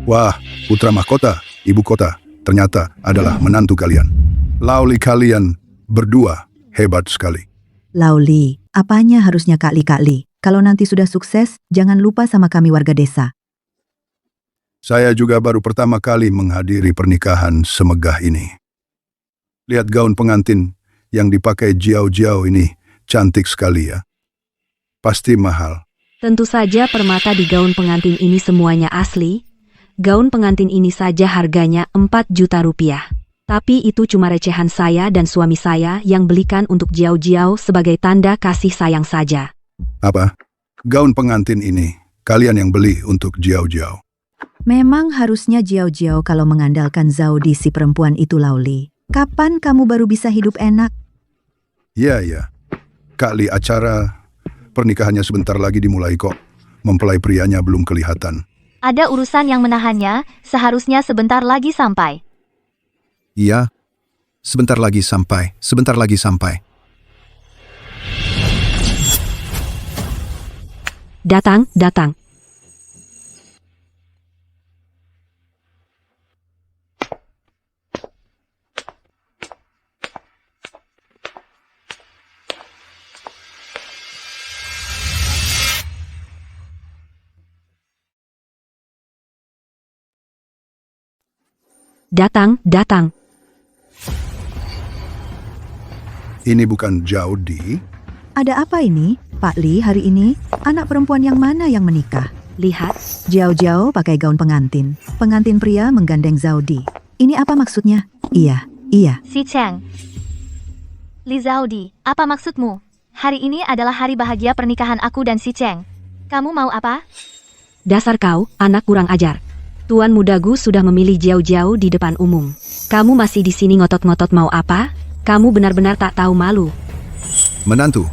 Wah, putra mahkota, ibu kota, ternyata adalah menantu kalian. Lauli kalian berdua hebat sekali. Lauli, apanya harusnya Kak Li? Kalau nanti sudah sukses, jangan lupa sama kami warga desa. Saya juga baru pertama kali menghadiri pernikahan semegah ini. Lihat gaun pengantin yang dipakai Jiao ini, cantik sekali ya. Pasti mahal. Tentu saja permata di gaun pengantin ini semuanya asli. Gaun pengantin ini saja harganya 4 juta rupiah. Tapi itu cuma recehan saya dan suami saya yang belikan untuk Jiao sebagai tanda kasih sayang saja. Apa? Gaun pengantin ini kalian yang beli untuk Jiao? Memang harusnya Jiao kalau mengandalkan Zaudi si perempuan itu Lauli. Kapan kamu baru bisa hidup enak? Ya. Kak Li, acara pernikahannya sebentar lagi dimulai kok. Mempelai prianya belum kelihatan. Ada urusan yang menahannya, seharusnya sebentar lagi sampai. Iya. Sebentar lagi sampai. Sebentar lagi sampai. Datang, datang. Datang, datang. Ini bukan Zaudi. Ada apa ini, Pak Li, hari ini? Anak perempuan yang mana yang menikah? Lihat, Jauh-jauh pakai gaun pengantin. Pengantin pria menggandeng Zaudi. Ini apa maksudnya? Iya, iya. Si Cheng. Li Zaudi, apa maksudmu? Hari ini adalah hari bahagia pernikahan aku dan si Cheng. Kamu mau apa? dasar kau, anak kurang ajar. Tuan muda Gu sudah memilih jauh-jauh di depan umum. Kamu masih di sini ngotot-ngotot mau apa? Kamu benar-benar tak tahu malu. Menantu,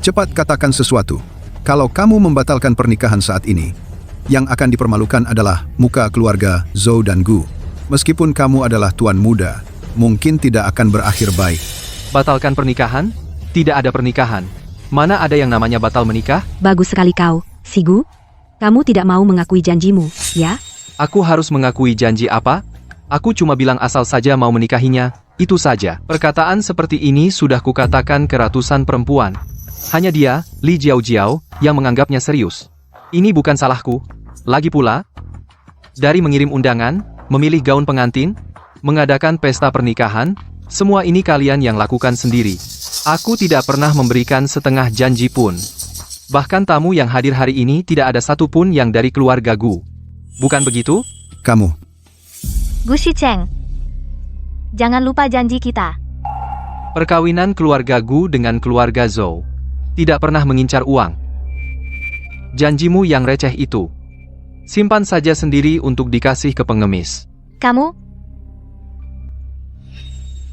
cepat katakan sesuatu. Kalau kamu membatalkan pernikahan saat ini, yang akan dipermalukan adalah muka keluarga Zhou dan Gu. Meskipun kamu adalah tuan muda, mungkin tidak akan berakhir baik. Batalkan pernikahan? Tidak ada pernikahan. Mana ada yang namanya batal menikah? Bagus sekali kau, si Gu. Kamu tidak mau mengakui janjimu, ya? Aku harus mengakui janji apa? Aku cuma bilang asal saja mau menikahinya, itu saja. Perkataan seperti ini sudah kukatakan ke ratusan perempuan. Hanya dia, Li Jiao, yang menganggapnya serius. Ini bukan salahku. Lagi pula, dari mengirim undangan, memilih gaun pengantin, mengadakan pesta pernikahan, semua ini kalian yang lakukan sendiri. Aku tidak pernah memberikan setengah janji pun. Bahkan tamu yang hadir hari ini tidak ada satupun yang dari keluarga Gu. Bukan begitu? Kamu. Gu Shicheng. Jangan lupa janji kita. Perkawinan keluarga Gu dengan keluarga Zhou tidak pernah mengincar uang. Janjimu yang receh itu, simpan saja sendiri untuk dikasih ke pengemis. Kamu?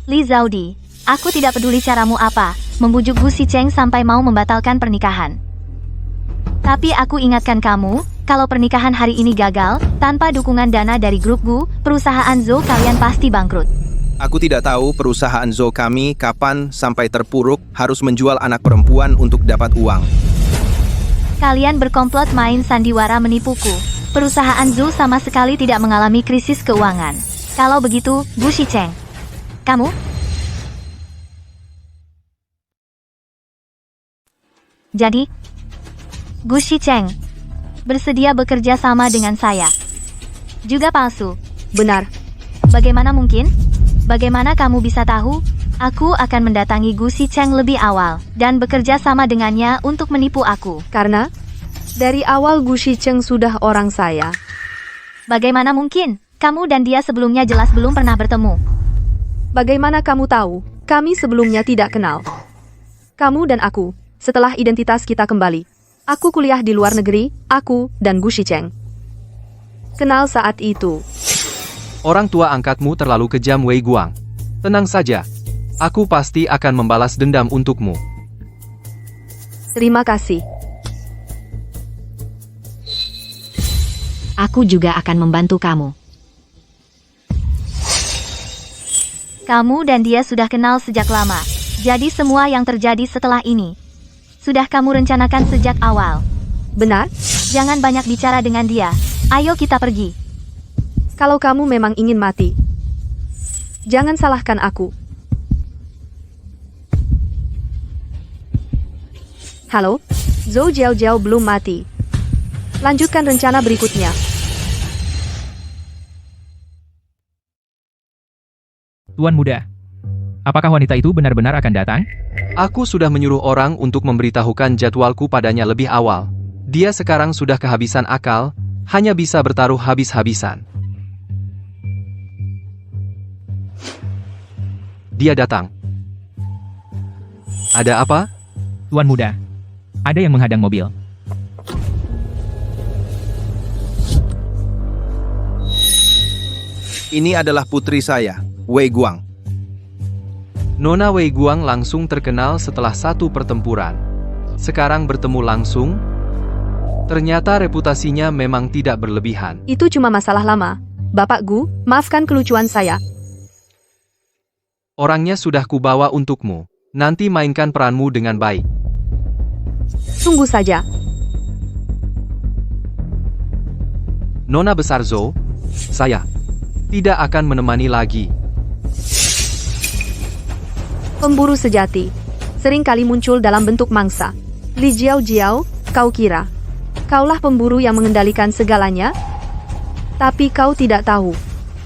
Li Zaudi, aku tidak peduli caramu apa, membujuk Gu Shicheng sampai mau membatalkan pernikahan. Tapi aku ingatkan kamu, kalau pernikahan hari ini gagal, tanpa dukungan dana dari grup Gu, perusahaan Zhou kalian pasti bangkrut. Aku tidak tahu perusahaan Zhou kami kapan sampai terpuruk harus menjual anak perempuan untuk dapat uang. Kalian berkomplot main sandiwara menipuku. Perusahaan Zhou sama sekali tidak mengalami krisis keuangan. Kalau begitu, Gu Shicheng, kamu? Jadi, Gu Shicheng bersedia bekerja sama dengan saya. Juga palsu. Benar. Bagaimana mungkin? Bagaimana kamu bisa tahu? Aku akan mendatangi Gu Shicheng lebih awal dan bekerja sama dengannya untuk menipu aku. Karena dari awal Gu Shicheng sudah orang saya. Bagaimana mungkin? Kamu dan dia sebelumnya jelas belum pernah bertemu. Bagaimana kamu tahu? Kami sebelumnya tidak kenal. Kamu dan aku, setelah identitas kita kembali. Aku kuliah di luar negeri, aku dan Gu Shicheng kenal saat itu. Orang tua angkatmu terlalu kejam, Wei Guang. Tenang saja. Aku pasti akan membalas dendam untukmu. Terima kasih. Aku juga akan membantu kamu. Kamu dan dia sudah kenal sejak lama. Jadi semua yang terjadi setelah ini sudah kamu rencanakan sejak awal. Benar? Jangan banyak bicara dengan dia. Ayo kita pergi. Kalau kamu memang ingin mati, jangan salahkan aku. Halo, Zhou Jiao belum mati. Lanjutkan rencana berikutnya. Tuan muda, apakah wanita itu benar-benar akan datang? Aku sudah menyuruh orang untuk memberitahukan jadwalku padanya lebih awal. Dia sekarang sudah kehabisan akal, hanya bisa bertaruh habis-habisan. Dia datang. Ada apa? Tuan muda, ada yang menghadang mobil. Ini adalah putri saya, Wei Guang. Nona Wei Guang langsung terkenal setelah satu pertempuran. Sekarang bertemu langsung, Ternyata reputasinya memang tidak berlebihan. Itu cuma masalah lama. Bapak Gu, maafkan kelucuan saya. Orangnya sudah kubawa untukmu. Nanti mainkan peranmu dengan baik. Tunggu saja. Nona besar Zhou, saya tidak akan menemani lagi. Pemburu sejati. Sering kali muncul dalam bentuk mangsa. Li Jiao Jiao, kau kira kaulah pemburu yang mengendalikan segalanya? Tapi kau tidak tahu.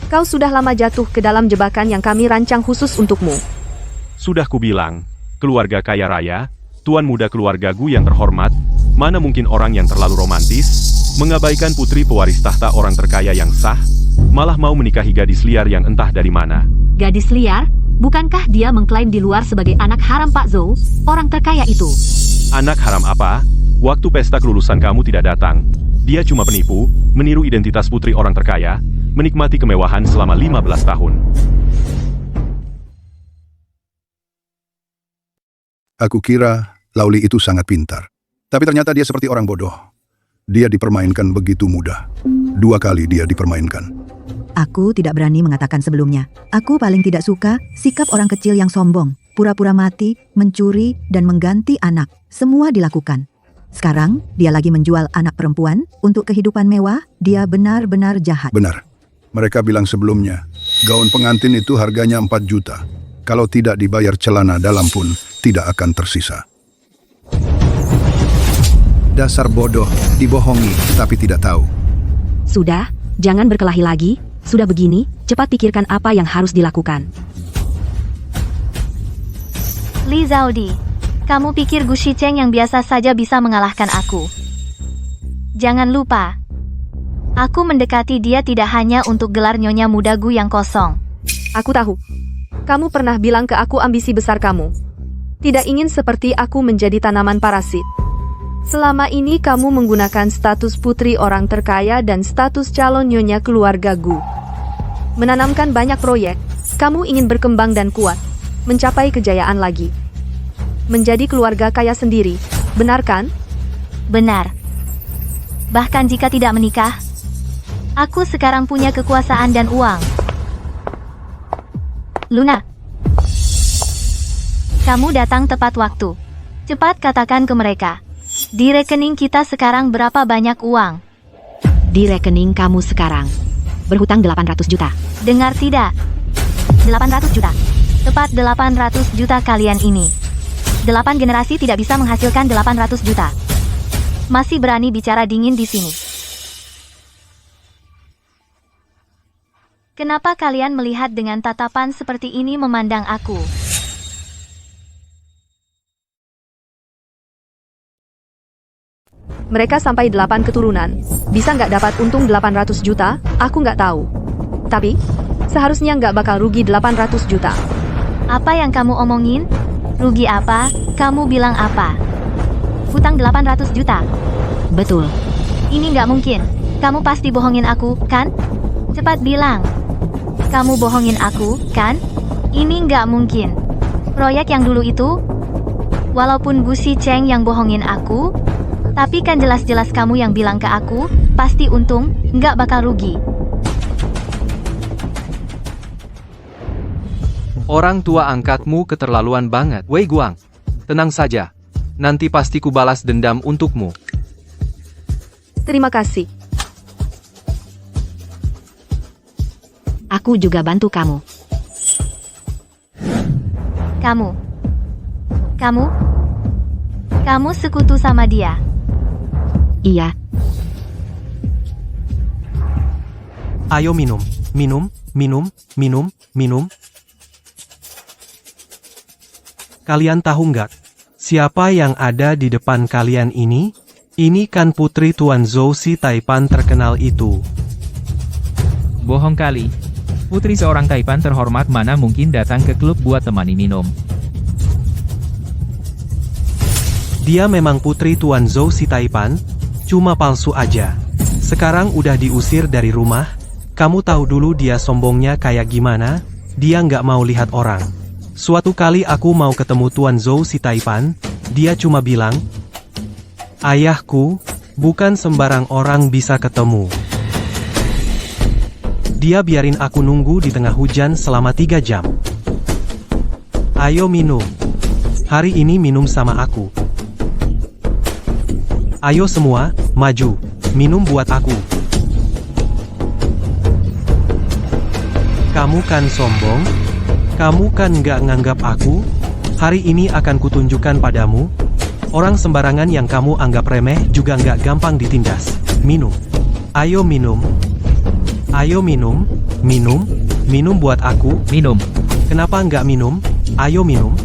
Kau sudah lama jatuh ke dalam jebakan yang kami rancang khusus untukmu. Sudah kubilang, keluarga kaya raya, tuan muda keluarga Gu yang terhormat, mana mungkin orang yang terlalu romantis, mengabaikan putri pewaris tahta orang terkaya yang sah, malah mau menikahi gadis liar yang entah dari mana. Gadis liar? Bukankah dia mengklaim di luar sebagai anak haram Pak Zhou, orang terkaya itu? Anak haram apa? Waktu pesta kelulusan kamu tidak datang. Dia cuma penipu, meniru identitas putri orang terkaya, menikmati kemewahan selama 15 tahun. Aku kira Lauli itu sangat pintar. Tapi ternyata dia seperti orang bodoh. Dia dipermainkan begitu mudah. 2 kali dia dipermainkan. Aku tidak berani mengatakan sebelumnya. Aku paling tidak suka sikap orang kecil yang sombong, pura-pura mati, mencuri, dan mengganti anak. Semua dilakukan. Sekarang, dia lagi menjual anak perempuan untuk kehidupan mewah. Dia benar-benar jahat. Benar. Mereka bilang sebelumnya, gaun pengantin itu harganya 4 juta. Kalau tidak dibayar celana dalam pun tidak akan tersisa. Dasar bodoh, dibohongi tapi tidak tahu. Sudah, jangan berkelahi lagi. Sudah begini, cepat pikirkan apa yang harus dilakukan. Li Zaudi, kamu pikir Gu Shicheng yang biasa saja bisa mengalahkan aku? Jangan lupa, aku mendekati dia tidak hanya untuk gelar nyonya muda Gu yang kosong. Aku tahu. Kamu pernah bilang ke aku ambisi besar kamu. Tidak ingin seperti aku menjadi tanaman parasit. Selama ini kamu menggunakan status putri orang terkaya dan status calon nyonya keluarga Gu. Menanamkan banyak proyek, kamu ingin berkembang dan kuat, mencapai kejayaan lagi. Menjadi keluarga kaya sendiri, benar kan? Benar. Bahkan jika tidak menikah, aku sekarang punya kekuasaan dan uang. Luna, kamu datang tepat waktu. Cepat katakan ke mereka. Di rekening kita sekarang berapa banyak uang? Di rekening kamu sekarang berhutang 800 juta. Dengar tidak? 800 juta. Tepat 800 juta kalian ini. 8 generasi tidak bisa menghasilkan 800 juta. Masih berani bicara dingin di sini. Kenapa kalian melihat dengan tatapan seperti ini memandang aku? Mereka sampai 8 keturunan. Bisa nggak dapat untung 800 juta? Aku nggak tahu. Tapi, seharusnya nggak bakal rugi 800 juta. Apa yang kamu omongin? Rugi apa? Kamu bilang apa? Hutang 800 juta? Betul. Ini nggak mungkin. Kamu pasti bohongin aku, kan? Cepat bilang. Kamu bohongin aku, kan? Ini nggak mungkin. Proyek yang dulu itu? Walaupun Gu Shicheng yang bohongin aku, tapi kan jelas-jelas kamu yang bilang ke aku, pasti untung, nggak bakal rugi. Orang tua angkatmu keterlaluan banget. Wei Guang, tenang saja. Nanti pasti ku balas dendam untukmu. Terima kasih. Aku juga bantu kamu. Kamu sekutu sama dia. Iya. Ayo minum, minum, minum, minum, minum. Kalian tahu nggak, siapa yang ada di depan kalian ini? Ini kan putri Tuan Zhou si Taipan terkenal itu. Bohong kali. Putri seorang Taipan terhormat mana mungkin datang ke klub buat temani minum. Dia memang putri Tuan Zhou si Taipan, cuma palsu aja. Sekarang udah diusir dari rumah. Kamu tahu dulu dia sombongnya kayak gimana? Dia nggak mau lihat orang. Suatu kali aku mau ketemu Tuan Zhou si Taipan, dia cuma bilang, "Ayahku, Bukan sembarang orang bisa ketemu. Dia biarin aku nunggu di tengah hujan selama 3 jam. Ayo minum. Hari ini minum sama aku. Ayo semua, maju. Minum buat aku. Kamu kan sombong? Kamu kan nggak nganggap aku? Hari ini akan kutunjukkan padamu. Orang sembarangan yang kamu anggap remeh juga nggak gampang ditindas. Minum. Ayo minum. Ayo minum. Minum. Minum buat aku. Minum. Kenapa nggak minum? Ayo minum.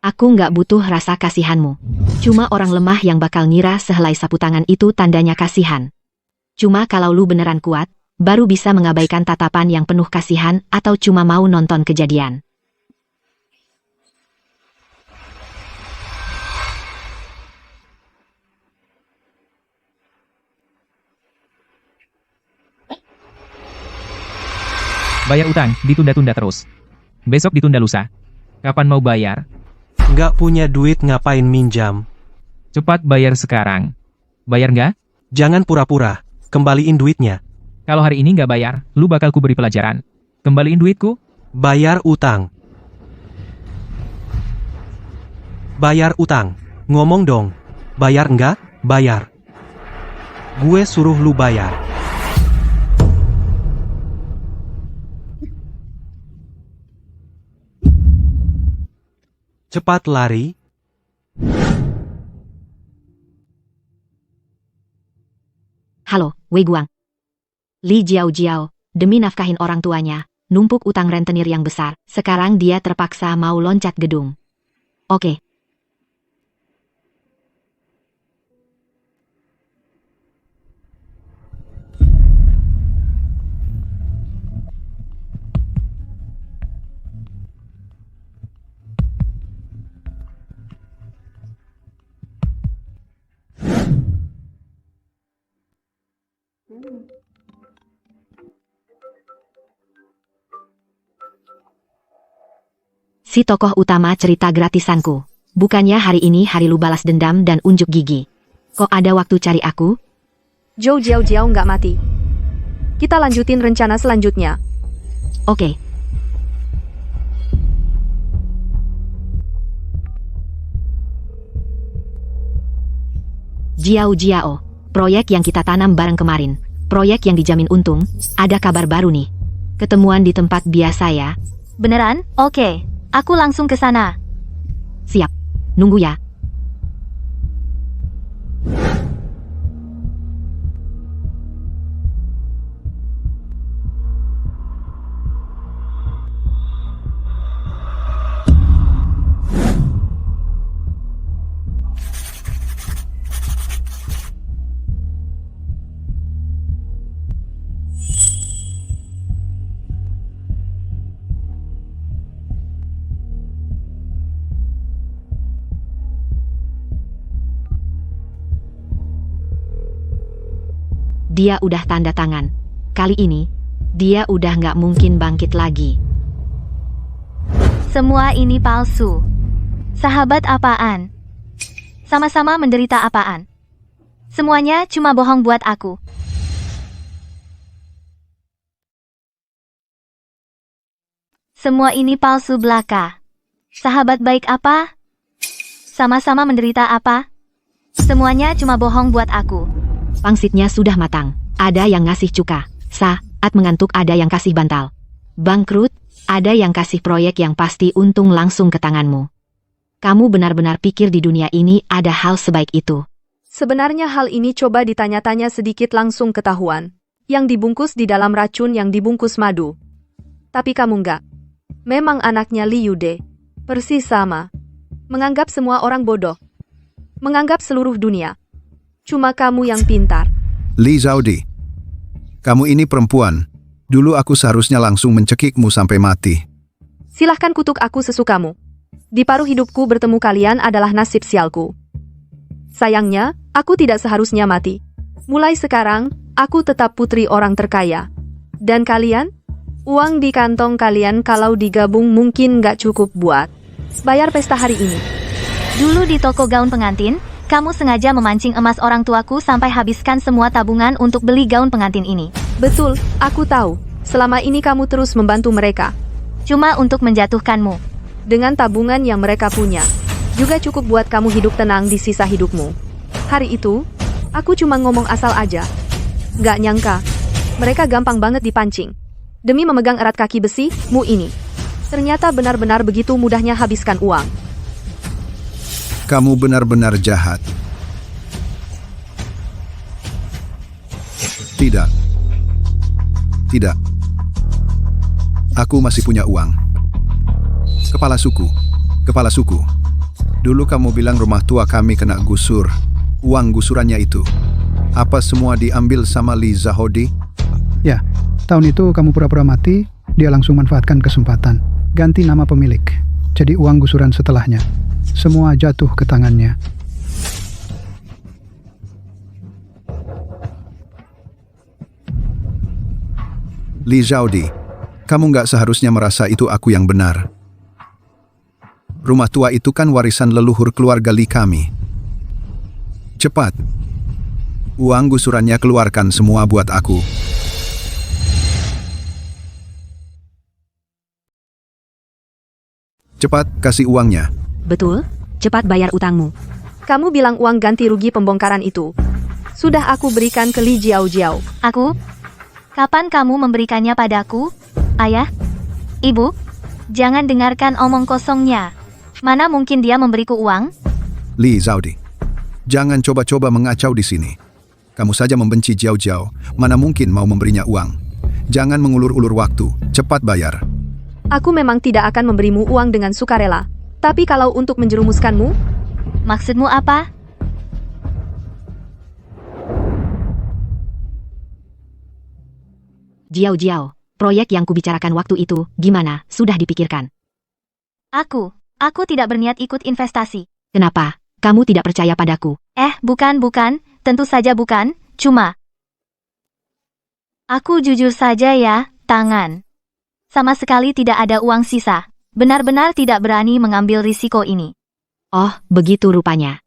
Aku nggak butuh rasa kasihanmu. Cuma orang lemah yang bakal ngira sehelai sapu tangan itu tandanya kasihan. Cuma kalau lu beneran kuat, baru bisa mengabaikan tatapan yang penuh kasihan atau cuma mau nonton kejadian. Bayar utang, ditunda-tunda terus. Besok ditunda lusa. Kapan mau bayar? Nggak punya duit ngapain minjam? Cepat bayar sekarang. Bayar nggak? Jangan pura-pura. Kembaliin duitnya. Kalau hari ini nggak bayar, lu bakal ku beri pelajaran. Kembaliin duitku. Bayar utang. Bayar utang. Ngomong dong. Bayar nggak? Bayar. Gue suruh lu bayar. Cepat lari. Halo, Wei Guang. Li Jiao, demi nafkahin orang tuanya, numpuk utang rentenir yang besar, sekarang dia terpaksa mau loncat gedung. Oke. Si tokoh utama cerita gratisanku. Bukannya hari ini hari lu balas dendam dan unjuk gigi. Kok ada waktu cari aku? Zhou Jiao nggak mati. Kita lanjutin rencana selanjutnya. Oke. Jiao, proyek yang kita tanam bareng kemarin. Proyek yang dijamin untung, ada kabar baru nih. Ketemuan di tempat biasa ya. Beneran? Oke. Aku langsung ke sana. Siap. Nunggu ya. Dia udah tanda tangan. Kali ini, dia udah nggak mungkin bangkit lagi. Semua ini palsu. Sahabat apaan? Sama-sama menderita apaan? Semuanya cuma bohong buat aku. Semua ini palsu belaka. Sahabat baik apa? Sama-sama menderita apa? Semuanya cuma bohong buat aku. Pangsitnya sudah matang. Ada yang ngasih cuka. Saat mengantuk ada yang kasih bantal. Bangkrut, ada yang kasih proyek yang pasti untung langsung ke tanganmu. Kamu benar-benar pikir di dunia ini ada hal sebaik itu? Sebenarnya hal ini coba ditanya-tanya sedikit langsung ketahuan. Yang dibungkus di dalam racun yang dibungkus madu. Tapi kamu enggak. Memang anaknya Li Yude. Persis sama. Menganggap semua orang bodoh. menganggap seluruh dunia. Cuma kamu yang pintar. Li Zaudi, kamu ini perempuan. Dulu aku seharusnya langsung mencekikmu sampai mati. Silahkan kutuk aku sesukamu. Di paruh hidupku bertemu kalian adalah nasib sialku. Sayangnya, aku tidak seharusnya mati. Mulai sekarang, aku tetap putri orang terkaya. Dan kalian? Uang di kantong kalian kalau digabung mungkin nggak cukup buat bayar pesta hari ini. Dulu di toko gaun pengantin, kamu sengaja memancing emas orang tuaku sampai habiskan semua tabungan untuk beli gaun pengantin ini. Betul, aku tahu. Selama ini kamu terus membantu mereka. Cuma untuk menjatuhkanmu. Dengan tabungan yang mereka punya, juga cukup buat kamu hidup tenang di sisa hidupmu. Hari itu, aku cuma ngomong asal aja. Nggak nyangka, mereka gampang banget dipancing. Demi memegang erat kaki besi-mu ini. Ternyata benar-benar begitu mudahnya habiskan uang. Kamu benar-benar jahat. Tidak. Tidak. Aku masih punya uang. Kepala suku. Kepala suku. Dulu kamu bilang rumah tua kami kena gusur. Uang gusurannya itu. Apa semua diambil sama Li Zaudi? Ya, tahun itu kamu pura-pura mati, dia langsung manfaatkan kesempatan. Ganti nama pemilik. Jadi uang gusuran setelahnya. Semua jatuh ke tangannya. Li Zaudi, kamu nggak seharusnya merasa itu aku yang benar. Rumah tua itu kan warisan leluhur keluarga Li kami. Cepat. Uang gusurannya keluarkan semua buat aku. Cepat, kasih uangnya. Betul, cepat bayar utangmu. Kamu bilang uang ganti rugi pembongkaran itu. Sudah aku berikan ke Li Jiao Jiao. Aku? Kapan kamu memberikannya padaku? Ayah? Ibu? Jangan dengarkan omong kosongnya. Mana mungkin dia memberiku uang? Li Zaudi, jangan coba-coba mengacau di sini. Kamu saja membenci Jiao Jiao, mana mungkin mau memberinya uang. Jangan mengulur-ulur waktu, cepat bayar. Aku memang tidak akan memberimu uang dengan sukarela. Tapi kalau untuk menjerumuskanmu? Maksudmu apa? Jiao Jiao, proyek yang kubicarakan waktu itu, gimana, sudah dipikirkan? Aku tidak berniat ikut investasi. Kenapa? Kamu tidak percaya padaku? Bukan, tentu saja bukan, cuma... Aku jujur saja ya, tangan. Sama sekali tidak ada uang sisa. Benar-benar tidak berani mengambil risiko ini. Oh, begitu rupanya.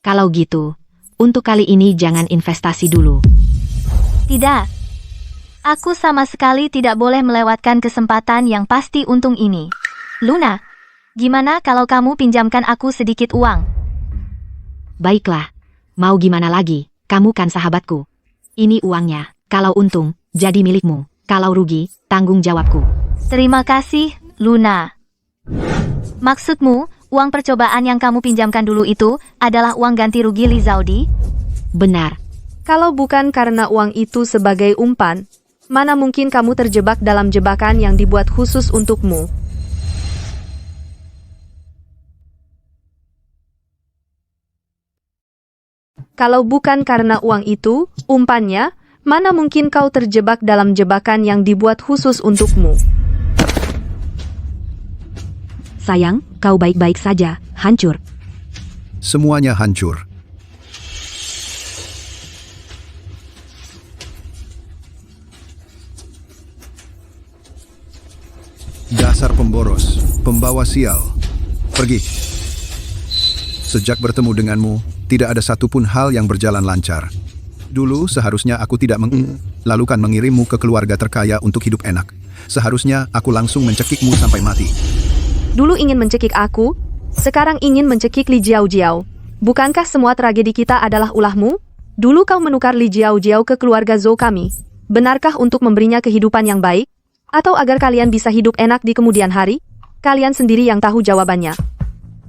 Kalau gitu, untuk kali ini jangan investasi dulu. Tidak. Aku sama sekali tidak boleh melewatkan kesempatan yang pasti untung ini. Luna, gimana kalau kamu pinjamkan aku sedikit uang? Baiklah. Mau gimana lagi, kamu kan sahabatku. Ini uangnya, kalau untung, jadi milikmu. Kalau rugi, tanggung jawabku. Terima kasih, Luna. Maksudmu, uang percobaan yang kamu pinjamkan dulu itu adalah uang ganti rugi Li Zaudi? Benar. Kalau bukan karena uang itu sebagai umpan, mana mungkin kamu terjebak dalam jebakan yang dibuat khusus untukmu? Kalau bukan karena uang itu, umpannya, mana mungkin kau terjebak dalam jebakan yang dibuat khusus untukmu? Sayang, kau baik-baik saja, hancur. Semuanya hancur. Dasar pemboros, pembawa sial. Pergi. Sejak bertemu denganmu, tidak ada satupun hal yang berjalan lancar. Dulu seharusnya aku tidak lalu kan mengirimmu ke keluarga terkaya untuk hidup enak. Seharusnya aku langsung mencekikmu sampai mati. Dulu ingin mencekik aku, sekarang ingin mencekik Li Jiao Jiao. Bukankah semua tragedi kita adalah ulahmu? Dulu kau menukar Li Jiao Jiao ke keluarga Zhou kami. Benarkah untuk memberinya kehidupan yang baik? Atau agar kalian bisa hidup enak di kemudian hari? Kalian sendiri yang tahu jawabannya.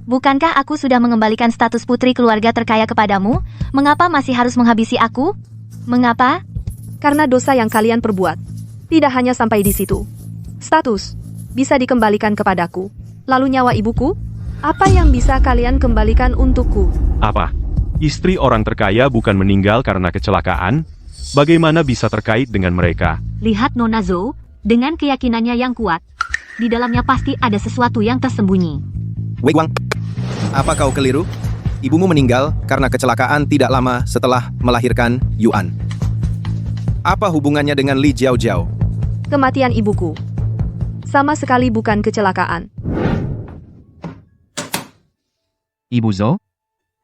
Bukankah aku sudah mengembalikan status putri keluarga terkaya kepadamu? Mengapa masih harus menghabisi aku? Mengapa? Karena dosa yang kalian perbuat. Tidak hanya sampai di situ. Status bisa dikembalikan kepadaku. Lalu nyawa ibuku? Apa yang bisa kalian kembalikan untukku? Apa? Istri orang terkaya bukan meninggal karena kecelakaan? Bagaimana bisa terkait dengan mereka? Lihat Nona Zhou, dengan keyakinannya yang kuat, di dalamnya pasti ada sesuatu yang tersembunyi. Wei Guang, apa kau keliru? Ibumu meninggal karena kecelakaan tidak lama setelah melahirkan Yuan. Apa hubungannya dengan Li Jiao? Kematian ibuku. Sama sekali bukan kecelakaan. Ibu Zhou,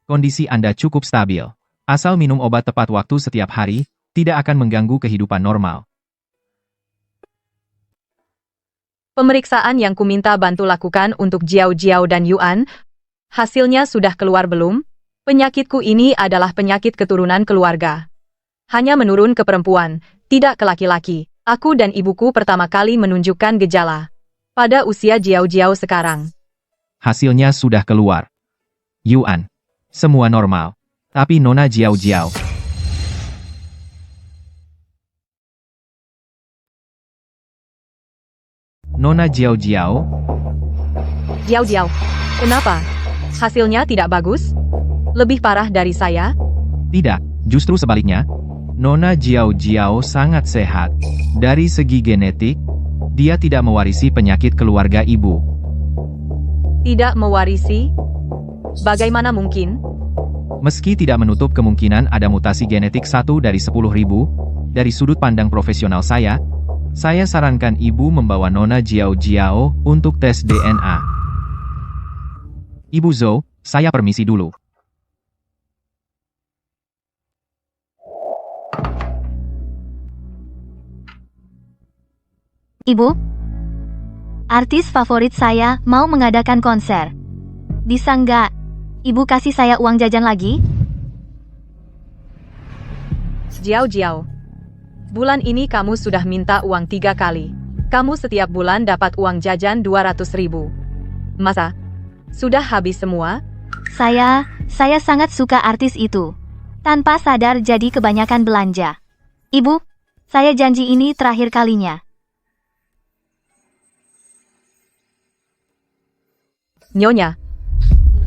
kondisi Anda cukup stabil. Asal minum obat tepat waktu setiap hari, tidak akan mengganggu kehidupan normal. Pemeriksaan yang kuminta bantu lakukan untuk Jiao dan Yuan, hasilnya sudah keluar belum? Penyakitku ini adalah penyakit keturunan keluarga. Hanya menurun ke perempuan, tidak ke laki-laki. Aku dan ibuku pertama kali menunjukkan gejala. Pada usia Jiao sekarang. Hasilnya sudah keluar. Yuan, semua normal. Tapi Nona Jiao. Nona Jiao. Jiao, kenapa? Hasilnya tidak bagus? Lebih parah dari saya? Tidak, justru sebaliknya. Nona Jiao sangat sehat. Dari segi genetik, dia tidak mewarisi penyakit keluarga ibu. Tidak mewarisi? Bagaimana mungkin? Meski tidak menutup kemungkinan ada mutasi genetik 1 dari 10.000, dari sudut pandang profesional saya sarankan ibu membawa Nona Jiao untuk tes DNA. Ibu Zhou, saya permisi dulu. Ibu, artis favorit saya mau mengadakan konser. Bisa nggak? Ibu kasih saya uang jajan lagi? Jiao, bulan ini kamu sudah minta uang 3 kali. Kamu setiap bulan dapat uang jajan 200.000. Masa? Sudah habis semua? Saya sangat suka artis itu. Tanpa sadar jadi kebanyakan belanja. Ibu, saya janji ini terakhir kalinya. Nyonya,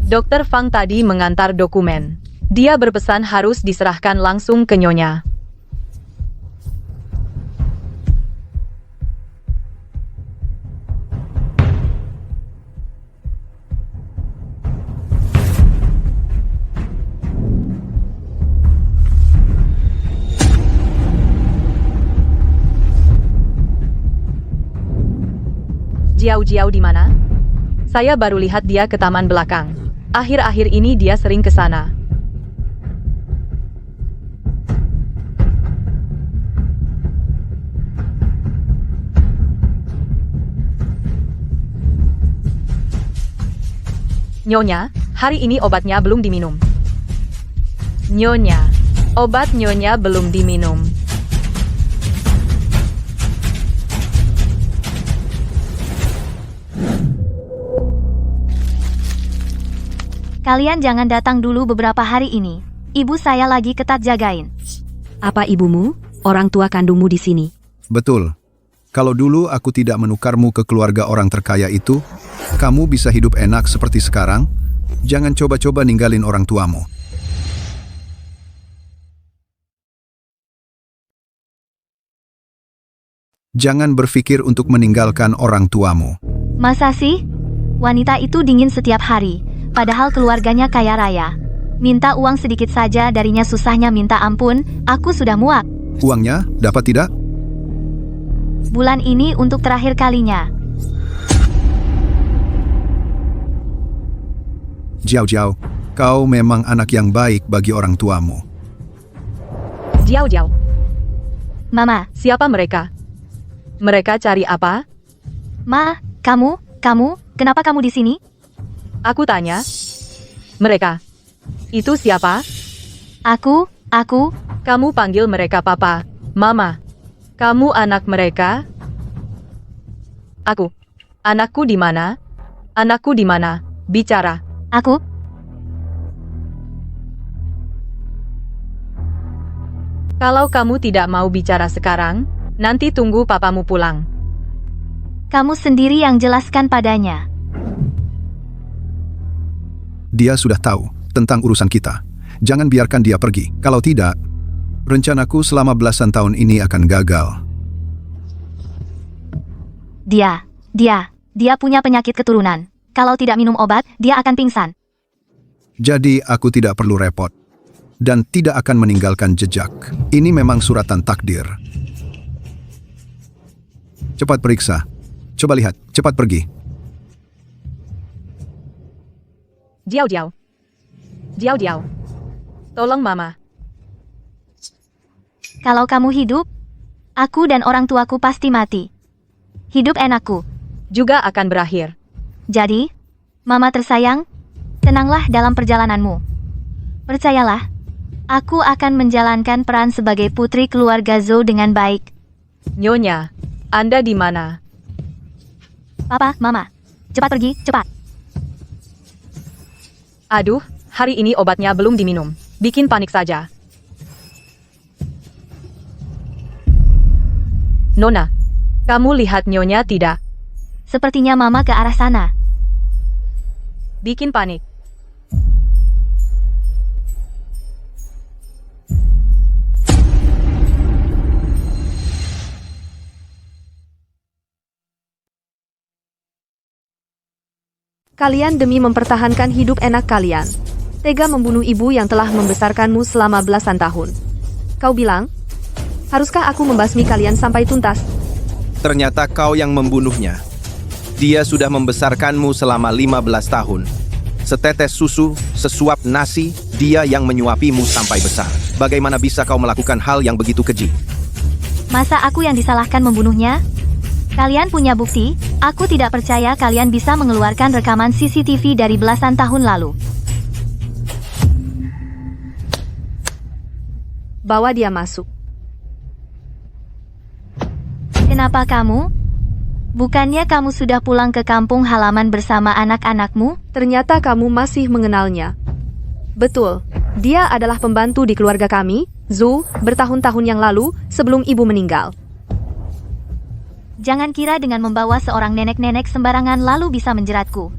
Dokter Fang tadi mengantar dokumen. Dia berpesan harus diserahkan langsung ke Nyonya. Jiao di mana? Saya baru lihat dia ke taman belakang. Akhir-akhir ini dia sering ke sana. Nyonya, hari ini obatnya belum diminum. Nyonya, obat Nyonya belum diminum. Kalian jangan datang dulu beberapa hari ini. Ibu saya lagi ketat jagain. Apa ibumu, orang tua kandungmu di sini? Betul. Kalau dulu aku tidak menukarmu ke keluarga orang terkaya itu, kamu bisa hidup enak seperti sekarang. Jangan coba-coba ninggalin orang tuamu. Jangan berpikir untuk meninggalkan orang tuamu. Masa sih? Wanita itu dingin setiap hari. Padahal keluarganya kaya raya. Minta uang sedikit saja darinya susahnya minta ampun, aku sudah muak. Uangnya dapat tidak? Bulan ini untuk terakhir kalinya. Jiao, kau memang anak yang baik bagi orang tuamu. Jiao. Mama. Siapa mereka? Mereka cari apa? Ma, kamu, kenapa kamu di sini? Aku tanya. Mereka. Itu siapa? Aku. Kamu panggil mereka papa, mama. Kamu anak mereka? Aku. Anakku di mana? Anakku di mana? Bicara. Aku. Kalau kamu tidak mau bicara sekarang, nanti tunggu papamu pulang. Kamu sendiri yang jelaskan padanya. Dia sudah tahu tentang urusan kita. Jangan biarkan dia pergi. Kalau tidak, rencanaku selama belasan tahun ini akan gagal. Dia punya penyakit keturunan. Kalau tidak minum obat, dia akan pingsan. Jadi aku tidak perlu repot. Dan tidak akan meninggalkan jejak. Ini memang suratan takdir. Cepat periksa. Coba lihat, cepat pergi. Jiao. Tolong Mama. Kalau kamu hidup, aku dan orang tuaku pasti mati. Hidup enakku Juga akan berakhir. Jadi, Mama tersayang, tenanglah dalam perjalananmu. Percayalah, aku akan menjalankan peran sebagai putri keluarga Zhou dengan baik. Nyonya, Anda di mana? Papa, Mama, cepat pergi, cepat. Aduh, hari ini obatnya belum diminum. Bikin panik saja. Nona, kamu lihat Nyonya tidak? Sepertinya Mama ke arah sana. Bikin panik. Kalian demi mempertahankan hidup enak kalian, tega membunuh ibu yang telah membesarkanmu selama belasan tahun. Kau bilang, haruskah aku membasmi kalian sampai tuntas? Ternyata kau yang membunuhnya. Dia sudah membesarkanmu selama 15 tahun. Setetes susu, sesuap nasi, dia yang menyuapimu sampai besar. Bagaimana bisa kau melakukan hal yang begitu keji? Masa aku yang disalahkan membunuhnya? Kalian punya bukti? Aku tidak percaya kalian bisa mengeluarkan rekaman CCTV dari belasan tahun lalu. Bawa dia masuk. Kenapa kamu? Bukannya kamu sudah pulang ke kampung halaman bersama anak-anakmu? Ternyata kamu masih mengenalnya. Betul, dia adalah pembantu di keluarga kami, Zhou, bertahun-tahun yang lalu, sebelum ibu meninggal. Jangan kira dengan membawa seorang nenek-nenek sembarangan lalu bisa menjeratku.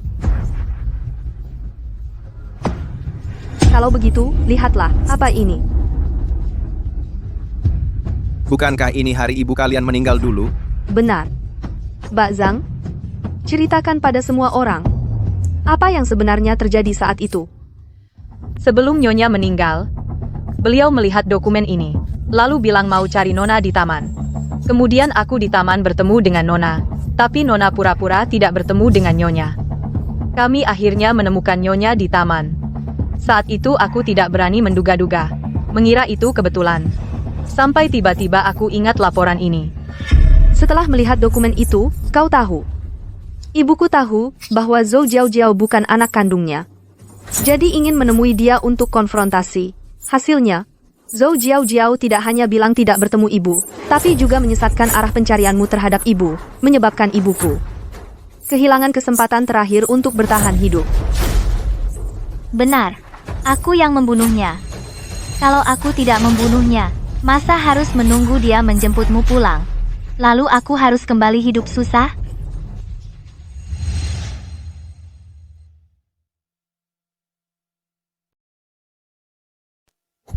Kalau begitu, lihatlah, apa ini? Bukankah ini hari ibu kalian meninggal dulu? Benar. Mbak Zhang, ceritakan pada semua orang, apa yang sebenarnya terjadi saat itu? Sebelum Nyonya meninggal, beliau melihat dokumen ini, lalu bilang mau cari Nona di taman. Kemudian aku di taman bertemu dengan Nona, tapi Nona pura-pura tidak bertemu dengan Nyonya. Kami akhirnya menemukan Nyonya di taman. Saat itu aku tidak berani menduga-duga, mengira itu kebetulan. Sampai tiba-tiba aku ingat laporan ini. Setelah melihat dokumen itu, kau tahu. Ibuku tahu bahwa Zhou Jiao bukan anak kandungnya. Jadi ingin menemui dia untuk konfrontasi. Hasilnya, Zhou Jiao tidak hanya bilang tidak bertemu ibu, tapi juga menyesatkan arah pencarianmu terhadap ibu, menyebabkan ibuku kehilangan kesempatan terakhir untuk bertahan hidup. Benar, aku yang membunuhnya. Kalau aku tidak membunuhnya, masa harus menunggu dia menjemputmu pulang? Lalu aku harus kembali hidup susah?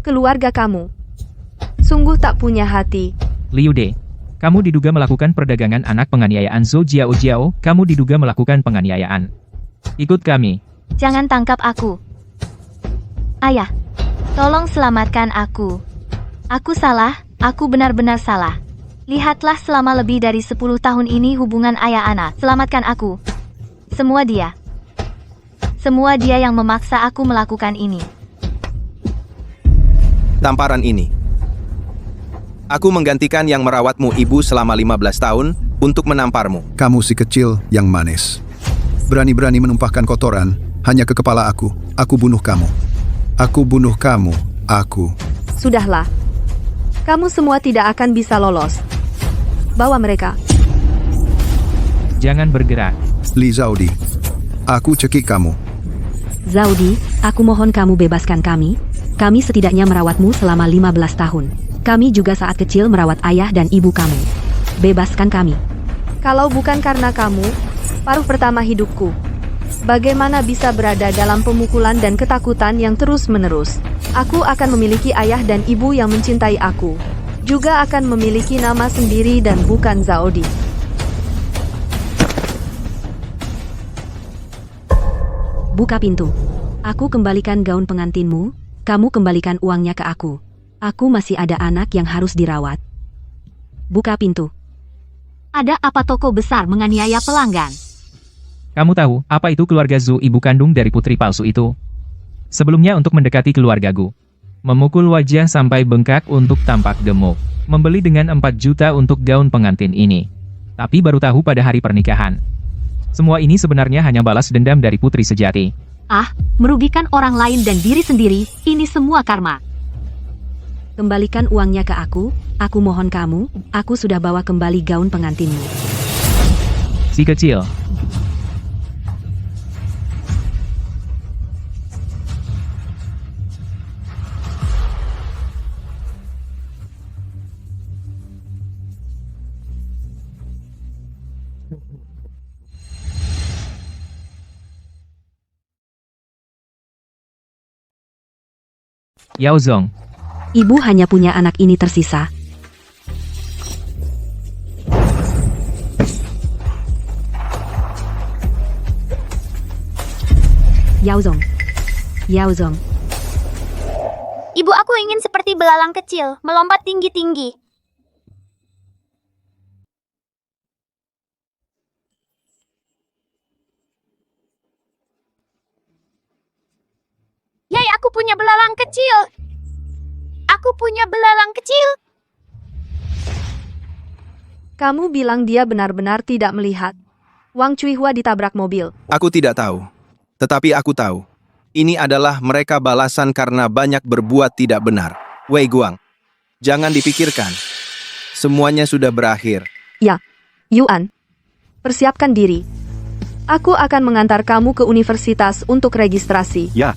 Keluarga kamu sungguh tak punya hati. Liu De, kamu diduga melakukan perdagangan anak penganiayaan Zhou Jiao, kamu diduga melakukan penganiayaan. Ikut kami. Jangan tangkap aku. Ayah, tolong selamatkan aku. Aku salah, aku benar-benar salah. Lihatlah selama lebih dari 10 tahun ini hubungan ayah anak. Selamatkan aku. Semua dia yang memaksa aku melakukan ini. Tamparan ini. Aku menggantikan yang merawatmu ibu selama 15 tahun untuk menamparmu. Kamu si kecil yang manis. Berani-berani menumpahkan kotoran hanya ke kepala aku. Aku bunuh kamu. Aku bunuh kamu. Aku. Sudahlah. Kamu semua tidak akan bisa lolos. Bawa mereka. Jangan bergerak. Li Zaudi, aku cekik kamu. Zaudi, aku mohon kamu bebaskan kami. Kami setidaknya merawatmu selama 15 tahun. Kami juga saat kecil merawat ayah dan ibu kamu. Bebaskan kami. Kalau bukan karena kamu, paruh pertama hidupku, Bagaimana bisa berada dalam pemukulan dan ketakutan yang terus-menerus? Aku akan memiliki ayah dan ibu yang mencintai aku. Juga akan memiliki nama sendiri dan bukan Zaudi. Buka pintu. Aku kembalikan gaun pengantinmu, kamu kembalikan uangnya ke aku. Aku masih ada anak yang harus dirawat. Buka pintu. Ada apa toko besar menganiaya pelanggan? Kamu tahu, apa itu keluarga Zhou, ibu kandung dari putri palsu itu? Sebelumnya untuk mendekati keluargaku. Memukul wajah sampai bengkak untuk tampak gemuk. Membeli dengan 4 juta untuk gaun pengantin ini. Tapi baru tahu pada hari pernikahan. Semua ini sebenarnya hanya balas dendam dari putri sejati. Ah, merugikan orang lain dan diri sendiri, ini semua karma. Kembalikan uangnya ke aku mohon kamu, aku sudah bawa kembali gaun pengantinmu. Si kecil. Yao Zong. Ibu hanya punya anak ini tersisa. Yao Zong. Yao Zong. Ibu, aku ingin seperti belalang kecil, melompat tinggi-tinggi. Yay, aku punya belalang kecil. Aku punya belalang kecil. Kamu bilang dia benar-benar tidak melihat. Wang Cuihua ditabrak mobil. Aku tidak tahu. Tetapi aku tahu. Ini adalah mereka balasan karena banyak berbuat tidak benar. Wei Guang, jangan dipikirkan. Semuanya sudah berakhir. Ya, Yuan. Persiapkan diri. Aku akan mengantar kamu ke universitas untuk registrasi. Ya,